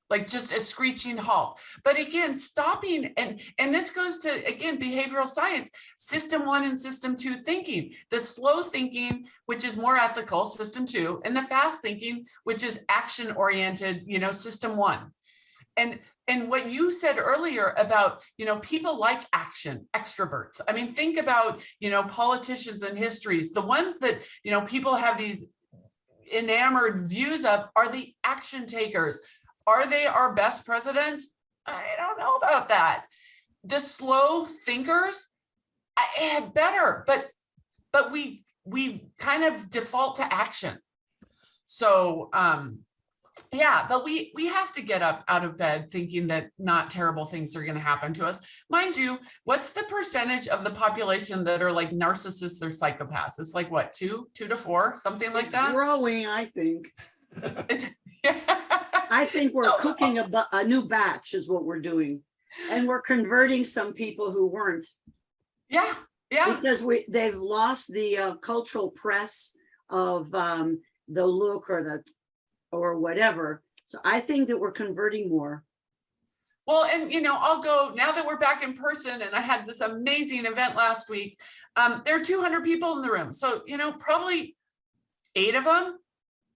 Like just a screeching halt. But again, stopping, and this goes to, again, behavioral science, system 1 and system 2 thinking, the slow thinking, which is more ethical, system 2, and the fast thinking, which is action oriented, system 1. And what you said earlier about, people like action, extroverts. I mean, think about, politicians and histories, the ones that, people have these enamored views of are the action takers. Are they our best presidents? I don't know about that. The slow thinkers, better, but we kind of default to action. So but we have to get up out of bed thinking that not terrible things are going to happen to us. Mind you, what's the percentage of the population that are like narcissists or psychopaths? It's like what, 2 to 4, something like that? Growing, I think. I think we're cooking a new batch is what we're doing. And we're converting some people who weren't. Yeah. Because they've lost the cultural press of the look or whatever. So I think that we're converting more. Well, and I'll go, now that we're back in person, and I had this amazing event last week, there are 200 people in the room. So, probably 8 of them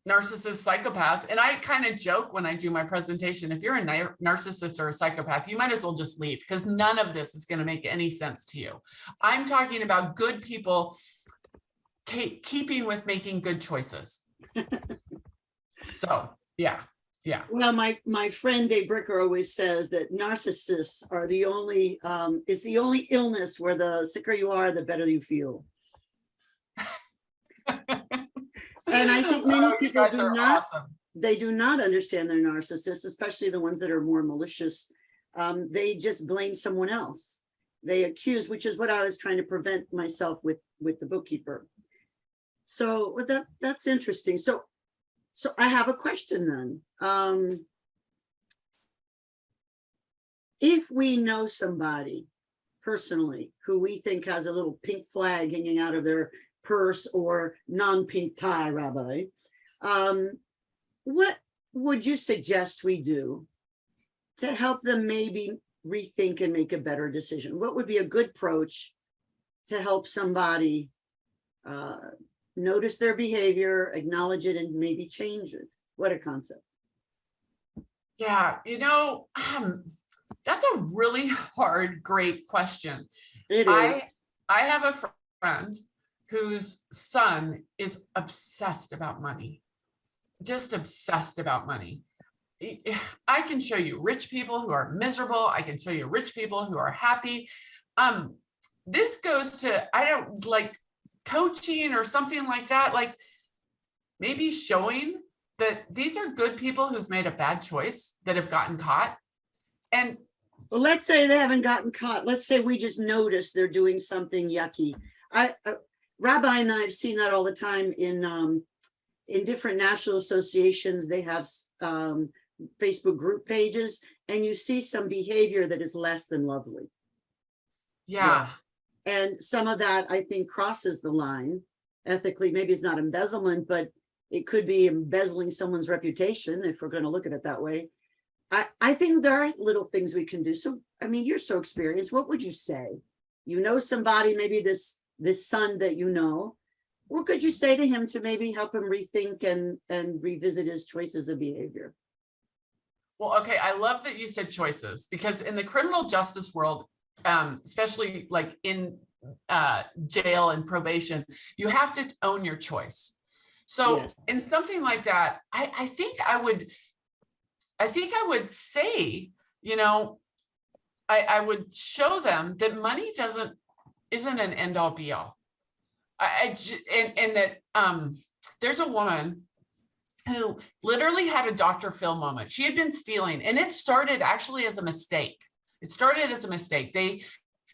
narcissists, psychopaths. And I kind of joke when I do my presentation, if you're a narcissist or a psychopath, you might as well just leave, because none of this is going to make any sense to you. I'm talking about good people keeping with making good choices. So, yeah. Well, my friend Dave Bricker always says that narcissists are the only illness where the sicker you are, the better you feel. And I think many people do not understand they're narcissists, especially the ones that are more malicious. They just blame someone else. They accuse, which is what I was trying to prevent myself with the bookkeeper. So that's interesting. So I have a question then. if we know somebody personally who we think has a little pink flag hanging out of their purse or non-pink tie, Rabbi, what would you suggest we do to help them maybe rethink and make a better decision? What would be a good approach to help somebody notice their behavior, acknowledge it, and maybe change it? What a concept. Yeah, that's a really hard, great question. It I is. I have a friend whose son is obsessed about money, just obsessed about money. I can show you rich people who are miserable. I can show you rich people who are happy. This goes to, I don't like coaching or something like that, like maybe showing that these are good people who've made a bad choice that have gotten caught. And Well, let's say they haven't gotten caught. Let's say we just noticed they're doing something yucky. Rabbi and I have seen that all the time in different national associations. They have Facebook group pages, and you see some behavior that is less than lovely. yeah. And some of that, I think, crosses the line ethically. Maybe it's not embezzlement, but it could be embezzling someone's reputation, if we're going to look at it that way. I think there are little things we can do. So, I mean, you're so experienced. What would you say? You know somebody, maybe this son that you know. What could you say to him to maybe help him rethink and revisit his choices of behavior? Well, okay, I love that you said choices, because in the criminal justice world, especially like in jail and probation, you have to own your choice. So Yes. in something like that, I think I would say, I would show them that money isn't an end all be all. And that there's a woman who literally had a Dr. Phil moment. She had been stealing, and it started actually as a mistake.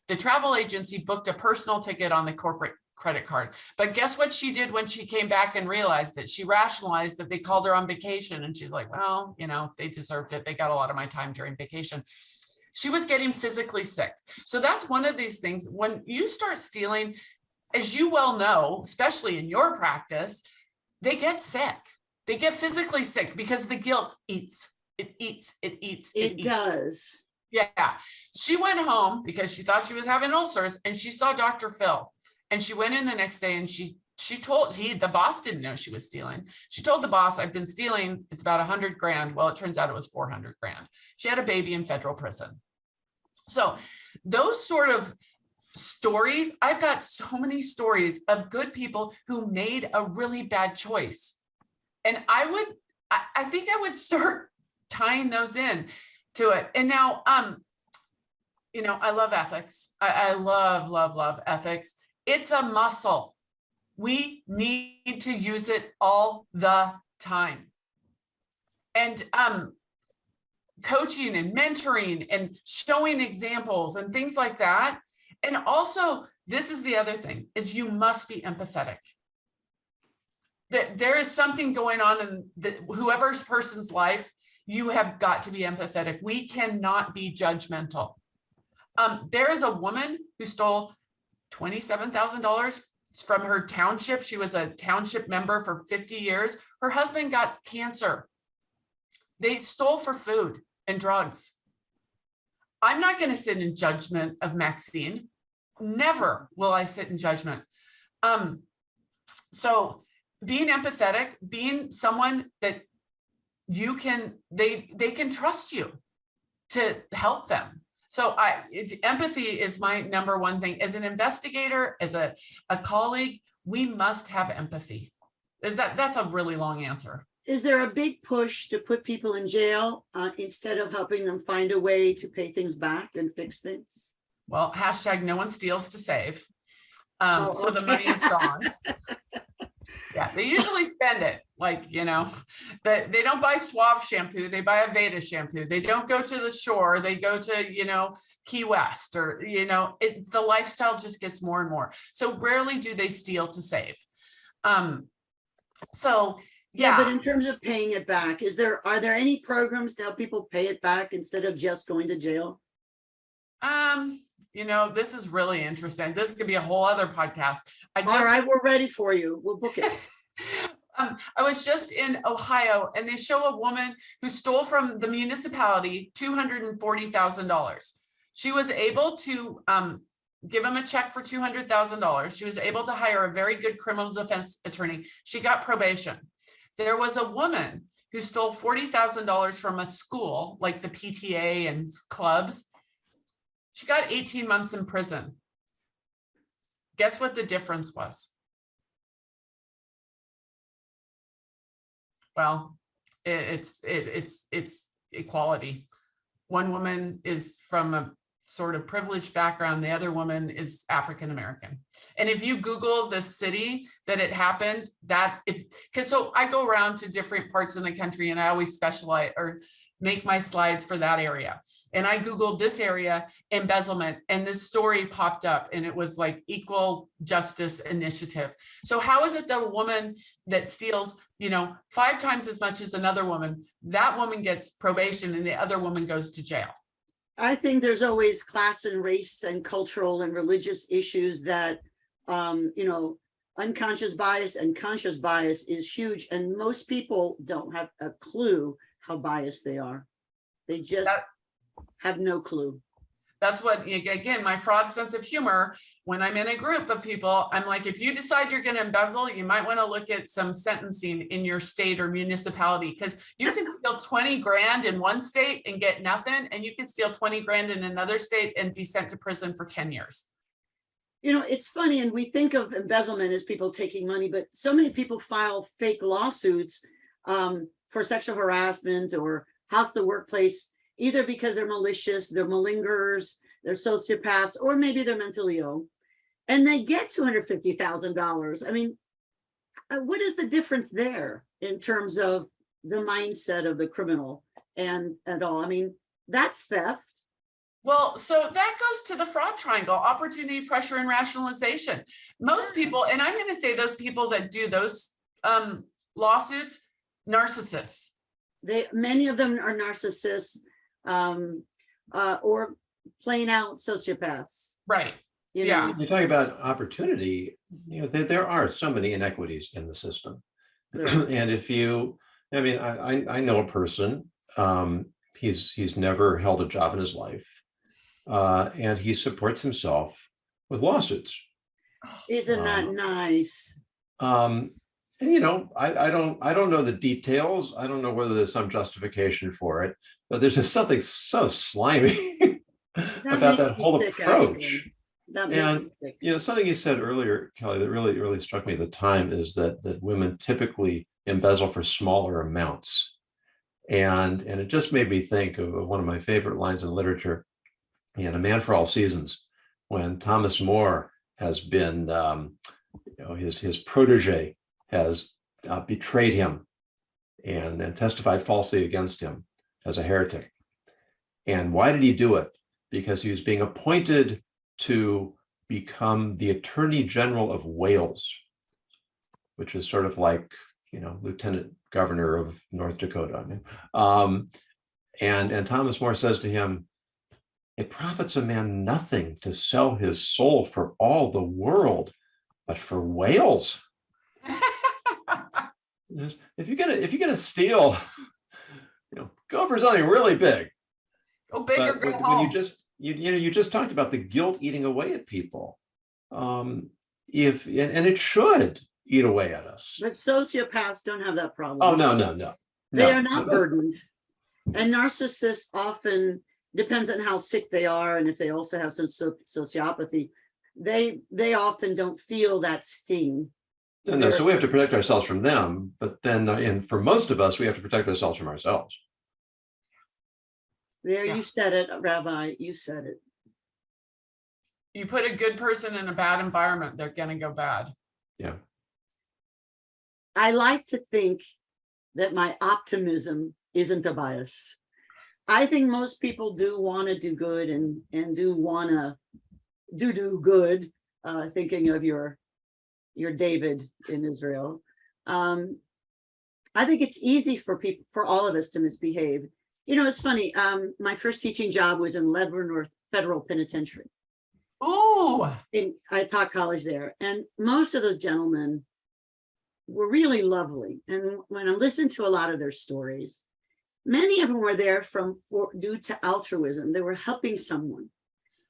The travel agency booked a personal ticket on the corporate credit card. But guess what she did when she came back and realized it? She rationalized that they called her on vacation, and she's like, well, they deserved it. They got a lot of my time during vacation. She was getting physically sick. So that's one of these things. When you start stealing, as you well know, especially in your practice, they get sick. They get physically sick because the guilt eats. It Does. Yeah. She went home because she thought she was having ulcers, and she saw Dr. Phil. And she went in the next day, and she told the boss didn't know she was stealing. She told the boss, I've been stealing. It's about 100 grand. Well, it turns out it was 400 grand. She had a baby in federal prison. So those sort of stories, I've got so many stories of good people who made a really bad choice. And I think I would start tying those in to it. And now, I love ethics. I love ethics. It's a muscle. We need to use it all the time. And coaching and mentoring and showing examples and things like that. And also, this is the other thing, is you must be empathetic. That there is something going on in whoever's person's life, you have got to be empathetic. We cannot be judgmental. There is a woman who stole $27,000 from her township. She was a township member for 50 years. Her husband got cancer. They stole for food and drugs. I'm not going to sit in judgment of Maxine. Never will I sit in judgment. So being empathetic, being someone that they can trust you to help them. So empathy is my number one thing. As an investigator, as a colleague, we must have empathy. That's a really long answer. Is there a big push to put people in jail instead of helping them find a way to pay things back and fix things? Well, hashtag no one steals to save. Oh, so the okay. money is gone. Yeah, they usually spend it. But they don't buy Suave shampoo. They buy Aveda shampoo. They don't go to the shore. They go to, Key West or, the lifestyle just gets more and more. So rarely do they steal to save. Yeah, but in terms of paying it back, are there any programs to help people pay it back instead of just going to jail? This is really interesting. This could be a whole other podcast. All right, we're ready for you. We'll book it. I was just in Ohio, and they show a woman who stole from the municipality $240,000. She was able to give him a check for $200,000. She was able to hire a very good criminal defense attorney. She got probation. There was a woman who stole $40,000 from a school, like the PTA and clubs. She got 18 months in prison. Guess what the difference was? Well, it's equality. One woman is from a sort of privileged background. The other woman is African American. And if you Google the city that it happened, so I go around to different parts of the country, and I always specialize or make my slides for that area. And I Googled this area, embezzlement, and this story popped up, and it was like Equal Justice Initiative. So how is it that a woman that steals, 5 times as much as another woman, that woman gets probation and the other woman goes to jail? I think there's always class and race and cultural and religious issues that, unconscious bias and conscious bias is huge. And most people don't have a clue how biased they are. They just have no clue. That's what, again, my fraud sense of humor, when I'm in a group of people, I'm like, if you decide you're going to embezzle, you might want to look at some sentencing in your state or municipality, because you can steal 20 grand in one state and get nothing. And you can steal 20 grand in another state and be sent to prison for 10 years. It's funny, and we think of embezzlement as people taking money, but so many people file fake lawsuits for sexual harassment or hostile workplace, either because they're malicious, they're malingerers, they're sociopaths, or maybe they're mentally ill, and they get $250,000. I mean, what is the difference there in terms of the mindset of the criminal and all? I mean, that's theft. Well, so that goes to the fraud triangle: opportunity, pressure, and rationalization. Most people, and I'm going to say those people that do those lawsuits, narcissists. Many of them are narcissists or plain out sociopaths. Right. You're talking about opportunity. There are so many inequities in the system. And I know a person, he's never held a job in his life. And he supports himself with lawsuits. Isn't that nice? And I don't know the details. I don't know whether there's some justification for it, but there's just something so slimy about that whole approach. And something you said earlier, Kelly, that really, really struck me at the time is that women typically embezzle for smaller amounts. And it just made me think of one of my favorite lines in literature in A Man for All Seasons, when Thomas More has been, his protege has betrayed him and testified falsely against him as a heretic. And why did he do it? Because he was being appointed to become the Attorney General of Wales, which is sort of like, Lieutenant Governor of North Dakota. And Thomas More says to him, "It profits a man nothing to sell his soul for all the world, but for Wales." If you're gonna steal, go for something really big. Go big or go home. When you just talked about the guilt eating away at people. And it should eat away at us. But sociopaths don't have that problem. Oh, no. They are not burdened. And narcissists often, depends on how sick they are, and if they also have some sociopathy, they often don't feel that sting. No. So we have to protect ourselves from them, but then, and for most of us, we have to protect ourselves from ourselves. You said it, Rabbi. You said it. You put a good person in a bad environment, they're going to go bad. Yeah. I like to think that my optimism isn't a bias. I think most people do want to do good and do want to do good. Thinking of your David in Israel. I think it's easy for all of us to misbehave. It's funny. My first teaching job was in Leavenworth, federal penitentiary. Ooh, I taught college there, and most of those gentlemen were really lovely. And when I listened to a lot of their stories, many of them were there due to altruism. They were helping someone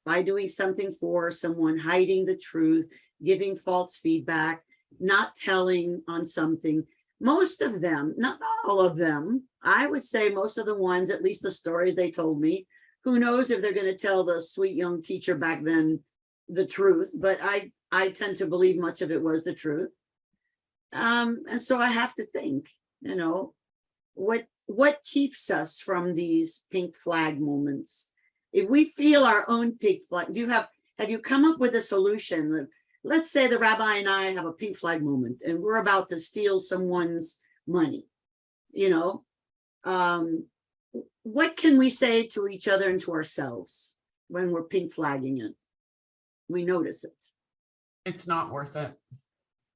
by doing something for someone, hiding the truth, giving false feedback, not telling on something. Most of them, not all of them, I would say most of the ones, at least the stories they told me, who knows if they're going to tell the sweet young teacher back then the truth, but I tend to believe much of it was the truth. And so I have to think, what keeps us from these pink flag moments? If we feel our own pink flag, have you come up with a solution? Let's say the rabbi and I have a pink flag moment and we're about to steal someone's money, what can we say to each other and to ourselves when we're pink flagging it? We notice it. it's not worth it.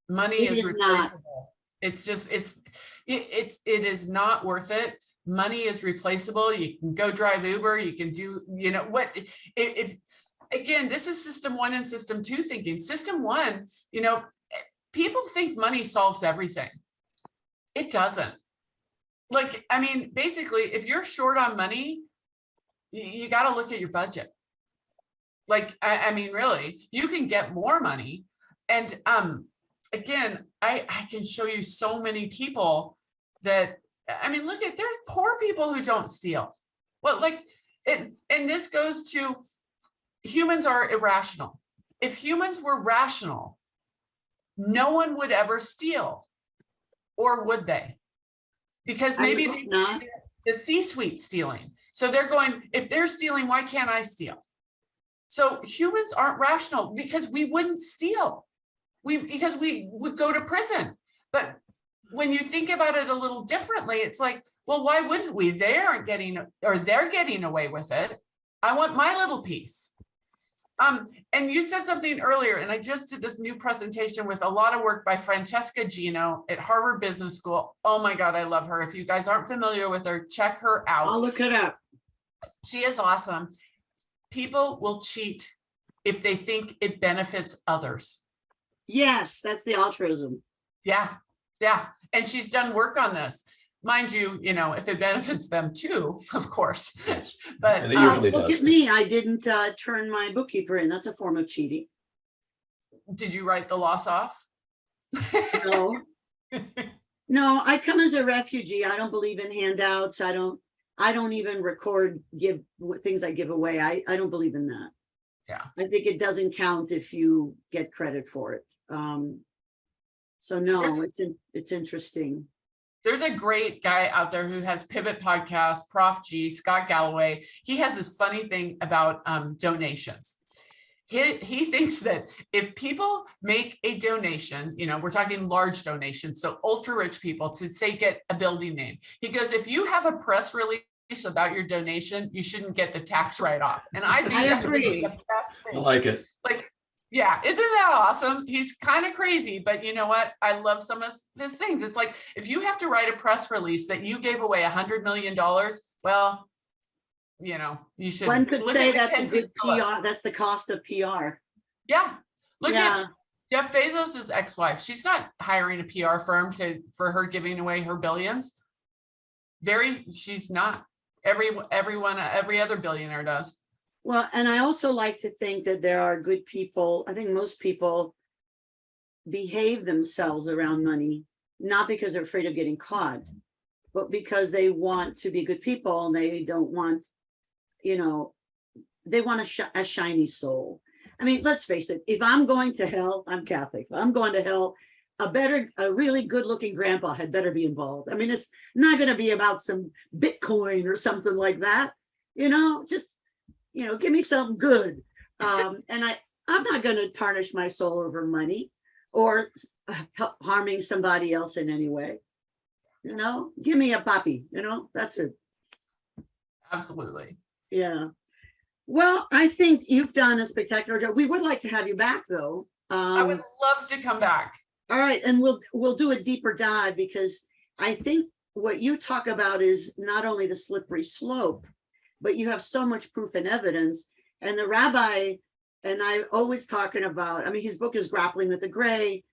Money It is is not. replaceable. It's just, it is not worth it. Money is replaceable. You can go drive Uber. You can do, if again, this is system one and system two thinking. System one, people think money solves everything. It doesn't. Basically, if you're short on money, you got to look at your budget. Really, you can get more money. And again, I can show you so many people that, there's poor people who don't steal. And this goes to humans are irrational. If humans were rational, no one would ever steal, or would they? Because maybe the C-suite stealing. So they're going, if they're stealing, why can't I steal? So humans aren't rational because we wouldn't steal. Because we would go to prison. But when you think about it a little differently, it's like, well, why wouldn't we? They're getting away with it. I want my little piece. And you said something earlier, and I just did this new presentation with a lot of work by Francesca Gino at Harvard Business School. Oh my God, I love her. If you guys aren't familiar with her, check her out. I'll look it up. She is awesome. People will cheat if they think it benefits others. Yes, that's the altruism. Yeah. And she's done work on this. Mind you, if it benefits them too, of course. But And it usually look does. at me. I didn't turn my bookkeeper in. That's a form of cheating. did you write the loss off? No. No, I come as a refugee. I don't believe in handouts. I don't even record things I give away. I don't believe in that. Yeah. I think it doesn't count if you get credit for it. So no, it's interesting. There's a great guy out there who has Pivot Podcast, Prof G, Scott Galloway. He has this funny thing about donations. He thinks that if people make a donation, we're talking large donations, so ultra rich people to say get a building name. He goes, if you have a press release about your donation, you shouldn't get the tax write-off. And I think I that's agree. the best thing. I like it. Yeah, isn't that awesome? He's kind of crazy, but you know what? I love some of his things. It's like, if you have to write a press release that you gave away $100 million, well, you should. One could say that's a good Phillips. PR. That's the cost of PR. Yeah. Look Yeah. at Jeff Bezos' ex-wife. She's not hiring a PR firm for her giving away her billions. She's not. Every other billionaire does. Well, and I also like to think that there are good people. I think most people behave themselves around money, not because they're afraid of getting caught, but because they want to be good people and they don't want, they want a shiny soul. I mean, let's face it, if I'm going to hell, I'm Catholic. If I'm going to hell, a really good looking grandpa had better be involved. I mean, it's not going to be about some Bitcoin or something like that, just, give me something good. And I'm not going to tarnish my soul over money or harming somebody else in any way. Give me a puppy, that's it. Absolutely. Yeah. Well, I think you've done a spectacular job. We would like to have you back though. I would love to come back. All right. And we'll do a deeper dive, because I think what you talk about is not only the slippery slope, but you have so much proof and evidence And the rabbi, and I always talking about, I mean, his book is Grappling with the Gray,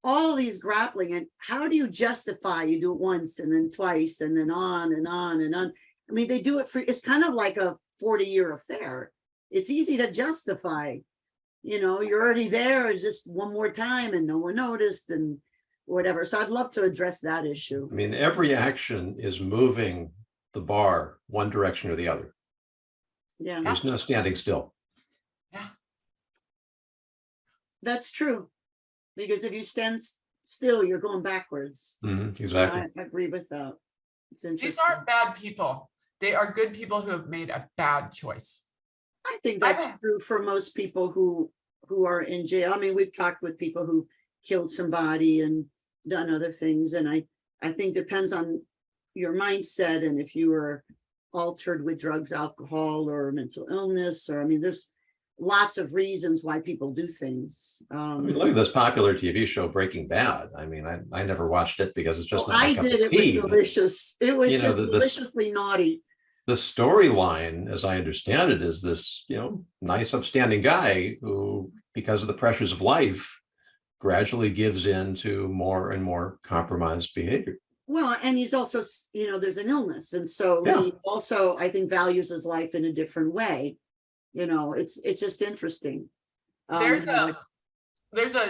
all these grappling, and how do you justify you do it once and then twice and then on and on and on. I mean, they do it for, it's kind of like a 40-year affair. It's easy to justify, you know, you're already there, it's just one more time and no one noticed and whatever. So I'd love to address that issue. I mean, every action is moving the bar one direction or the other. Yeah, There's no standing still. Yeah. that's true. Because if you stand still, you're going backwards. Exactly. I agree with that. It's interesting. These aren't bad people. They are good people who have made a bad choice. I think that's true for most people who are in jail. I mean, we've talked with people who've killed somebody and done other things. And I think depends on your mindset and if you were altered with drugs, alcohol, or mental illness, or I mean, there's lots of reasons why people do things. I mean, look at this popular TV show, Breaking Bad. I mean, I never watched it because it's just not my I cup of did. It tea, was but, delicious. It was you know, just this- deliciously naughty. the storyline, as I understand it, is this, you know, nice, upstanding guy who, because of the pressures of life, gradually gives in to more and more compromised behavior. Well, and he's also, you know, there's an illness. And so Yeah. he also, I think, values his life in a different way. You know, it's just interesting. There's you know,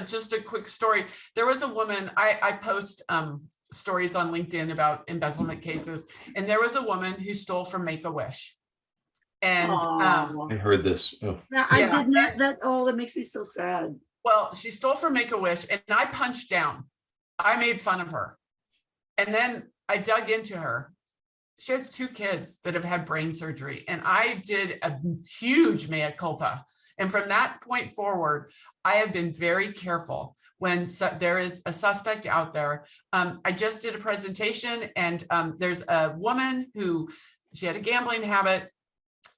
just a quick story. There was a woman, I post stories on LinkedIn about embezzlement cases, and there was a woman who stole from Make-A-Wish. And Aw. I heard this. Oh, Now, I Yeah. did not, that makes me so sad. well, she stole from Make-A-Wish, and I punched down. I made fun of her. And then I dug into her. She has 2 kids that have had brain surgery, and I did a huge mea culpa. And from that point forward, I have been very careful when there is a suspect out there. I just did a presentation, and there's a woman who, she had a gambling habit.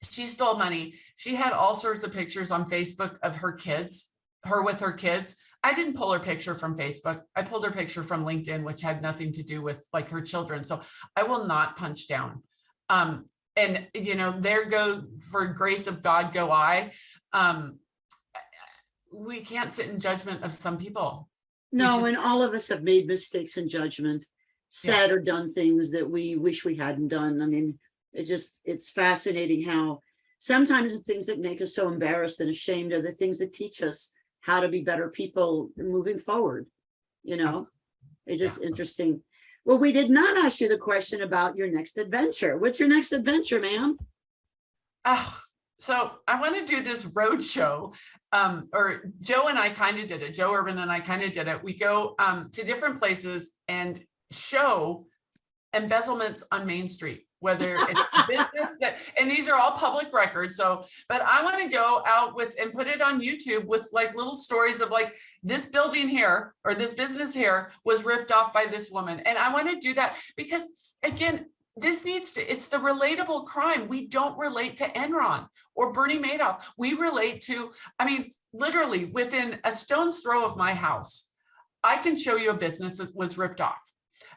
She stole money. She had all sorts of pictures on Facebook of her kids, her with her kids. I didn't pull her picture from Facebook. I pulled her picture from LinkedIn, which had nothing to do with like her children. So I will not punch down. And, you know, there go, for grace of God go I. We can't sit in judgment of some people. No, just and can't. all of us have made mistakes in judgment, said or done things that we wish we hadn't done. I mean, it's fascinating how sometimes the things that make us so embarrassed and ashamed are the things that teach us how to be better people moving forward. You know, it's just interesting. Well, we did not ask you the question about your next adventure. What's your next adventure, ma'am? So I want to do this road show, or Joe and I kind of did it. Joe Urban and I kind of did it. We go to different places and show embezzlements on Main Street, whether it's business that, and these are all public records. So, but I want to go out with and put it on YouTube with like little stories of like this building here or this business here was ripped off by this woman. And I want to do that because again, this needs to, it's the relatable crime. We don't relate to Enron or Bernie Madoff. We relate to, I mean, literally within a stone's throw of my house, I can show you a business that was ripped off.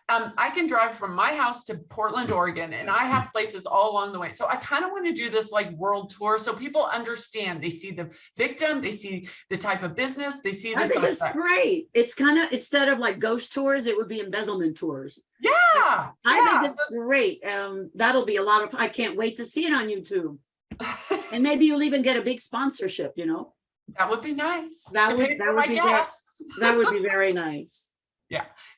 I can drive from my house to Portland, Oregon, and I have places all along the way. So I kind of want to do this like world tour so people understand. They see the victim, they see the type of business, they see the I think it's suspect. great. It's kind of, instead of like ghost tours, it would be embezzlement tours. Yeah. I think it's great. That'll be a lot of, I can't wait to see it on YouTube. And maybe you'll even get a big sponsorship, you know? That would be nice. That to would- pay that for would my be gas. That would be very nice.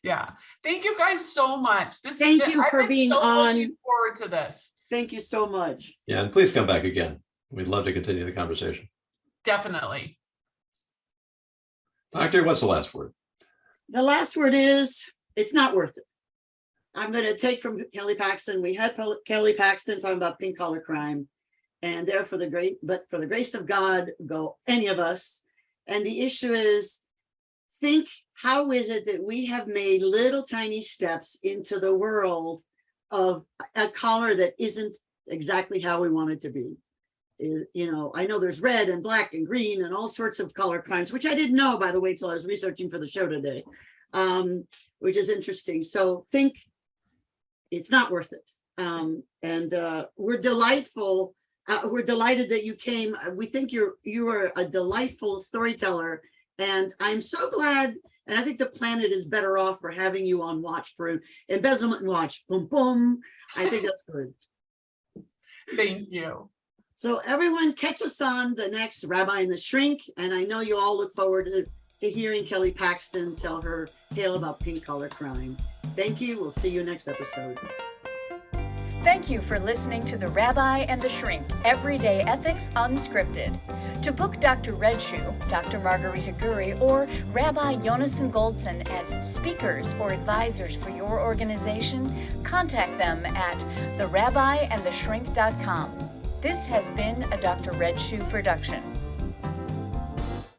Yeah. Thank you guys so much. Thank you for being so on. looking forward to this. Thank you so much. yeah, and please come back again. We'd love to continue the conversation. Definitely. Doctor, what's the last word? The last word is, it's not worth it. I'm going to take from Kelly Paxton. We had Kelly Paxton talking about pink collar crime, and there for the grace of God, go any of us. And the issue is, think, how is it that we have made little tiny steps into the world of a collar that isn't exactly how we want it to be? You know, I know there's red and black and green and all sorts of color crimes, which I didn't know, by the way, till I was researching for the show today, which is interesting. So think it's not worth it. And we're delightful we're delighted that you came. We think you are a delightful storyteller, and I'm so glad. And I think the planet is better off for having you on watch for Embezzlement and Watch. Boom, boom. I think that's good. Thank you. So everyone, catch us on the next Rabbi and the Shrink. And I know you all look forward to hearing Kelly Paxton tell her tale about pink collar crime. Thank you. We'll see you next episode. Thank you for listening to the Rabbi and the Shrink, Everyday Ethics Unscripted. To book Dr. Red Shoe, Dr. Margarita Gurri, or Rabbi Yonason Goldson as speakers or advisors for your organization, contact them at therabbiandtheshrink.com. This has been a Dr. Red Shoe production.